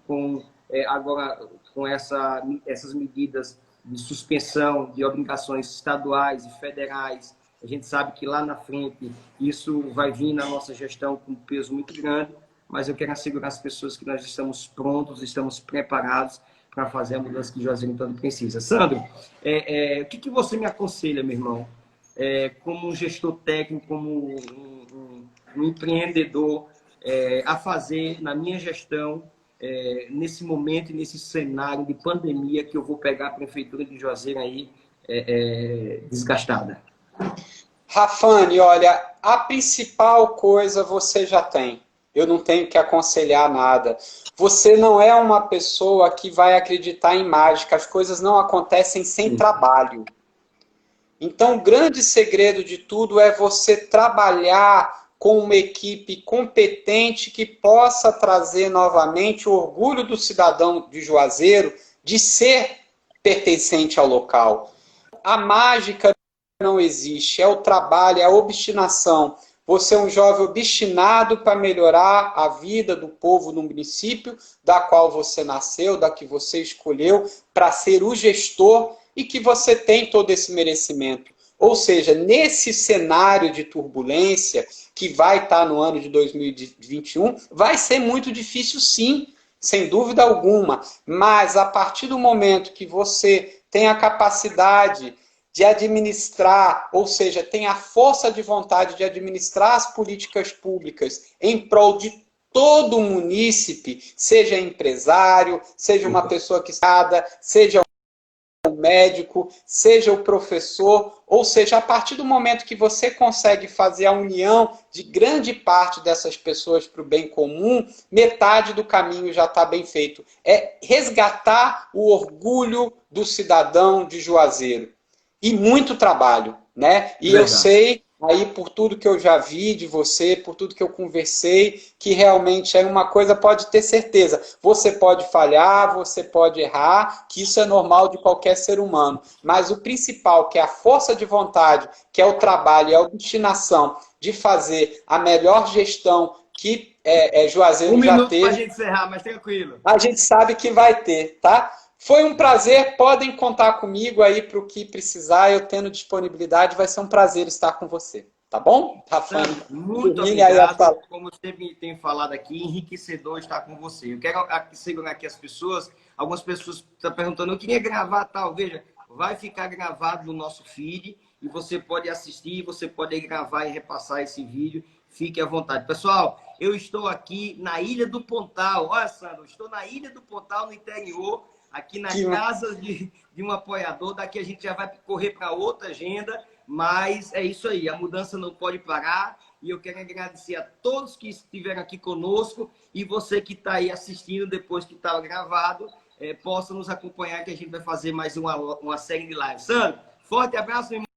agora com essas medidas de suspensão de obrigações estaduais e federais. A gente sabe que lá na frente isso vai vir na nossa gestão com um peso muito grande, mas eu quero assegurar as pessoas que nós estamos prontos, estamos preparados para fazer a mudança que Juazeiro tanto precisa. Sandro, o que você me aconselha, meu irmão, como um gestor técnico, como um empreendedor, a fazer na minha gestão, nesse momento e nesse cenário de pandemia que eu vou pegar a prefeitura de Juazeiro aí desgastada? Rafane, olha, a principal coisa você já tem. Eu não tenho que aconselhar nada. Você não é uma pessoa que vai acreditar em mágica. As coisas não acontecem sem trabalho. Então, o grande segredo de tudo é você trabalhar com uma equipe competente que possa trazer novamente o orgulho do cidadão de Juazeiro de ser pertencente ao local. A mágica não existe, é o trabalho, é a obstinação. Você é um jovem obstinado para melhorar a vida do povo no município, da qual você nasceu, da que você escolheu, para ser o gestor e que você tem todo esse merecimento. Ou seja, nesse cenário de turbulência, que vai estar no ano de 2021, vai ser muito difícil sim, sem dúvida alguma. Mas a partir do momento que você tem a capacidade de administrar, ou seja, tem a força de vontade de administrar as políticas públicas em prol de todo munícipe, seja empresário, seja uma pessoa que seja o médico, seja o professor, ou seja, a partir do momento que você consegue fazer a união de grande parte dessas pessoas para o bem comum, metade do caminho já está bem feito. É resgatar o orgulho do cidadão de Juazeiro. E muito trabalho, né? E verdade. Eu sei, aí por tudo que eu já vi de você, por tudo que eu conversei, que realmente é uma coisa, pode ter certeza. Você pode falhar, você pode errar, que isso é normal de qualquer ser humano. Mas o principal, que é a força de vontade, que é o trabalho e a obstinação de fazer a melhor gestão que Juazeiro já teve. Para a gente encerrar, mas tranquilo. A gente sabe que vai ter, tá? Foi um prazer, podem contar comigo aí para o que precisar, eu tendo disponibilidade, vai ser um prazer estar com você, tá bom, Rafane? Muito obrigado, como eu sempre tenho falado aqui, enriquecedor estar com você. Eu quero segurar aqui as pessoas, algumas pessoas estão perguntando, eu queria gravar tal, veja, vai ficar gravado no nosso feed, e você pode assistir, você pode gravar e repassar esse vídeo, fique à vontade. Pessoal, eu estou aqui na Ilha do Pontal. Olha, Sandro, eu estou na Ilha do Pontal, no interior, aqui na casa de um apoiador. Daqui a gente já vai correr para outra agenda, mas é isso aí, a mudança não pode parar. E eu quero agradecer a todos que estiveram aqui conosco e você que está aí assistindo depois que está gravado, possa nos acompanhar, que a gente vai fazer mais uma série de lives. Sandro, forte abraço, meu irmão.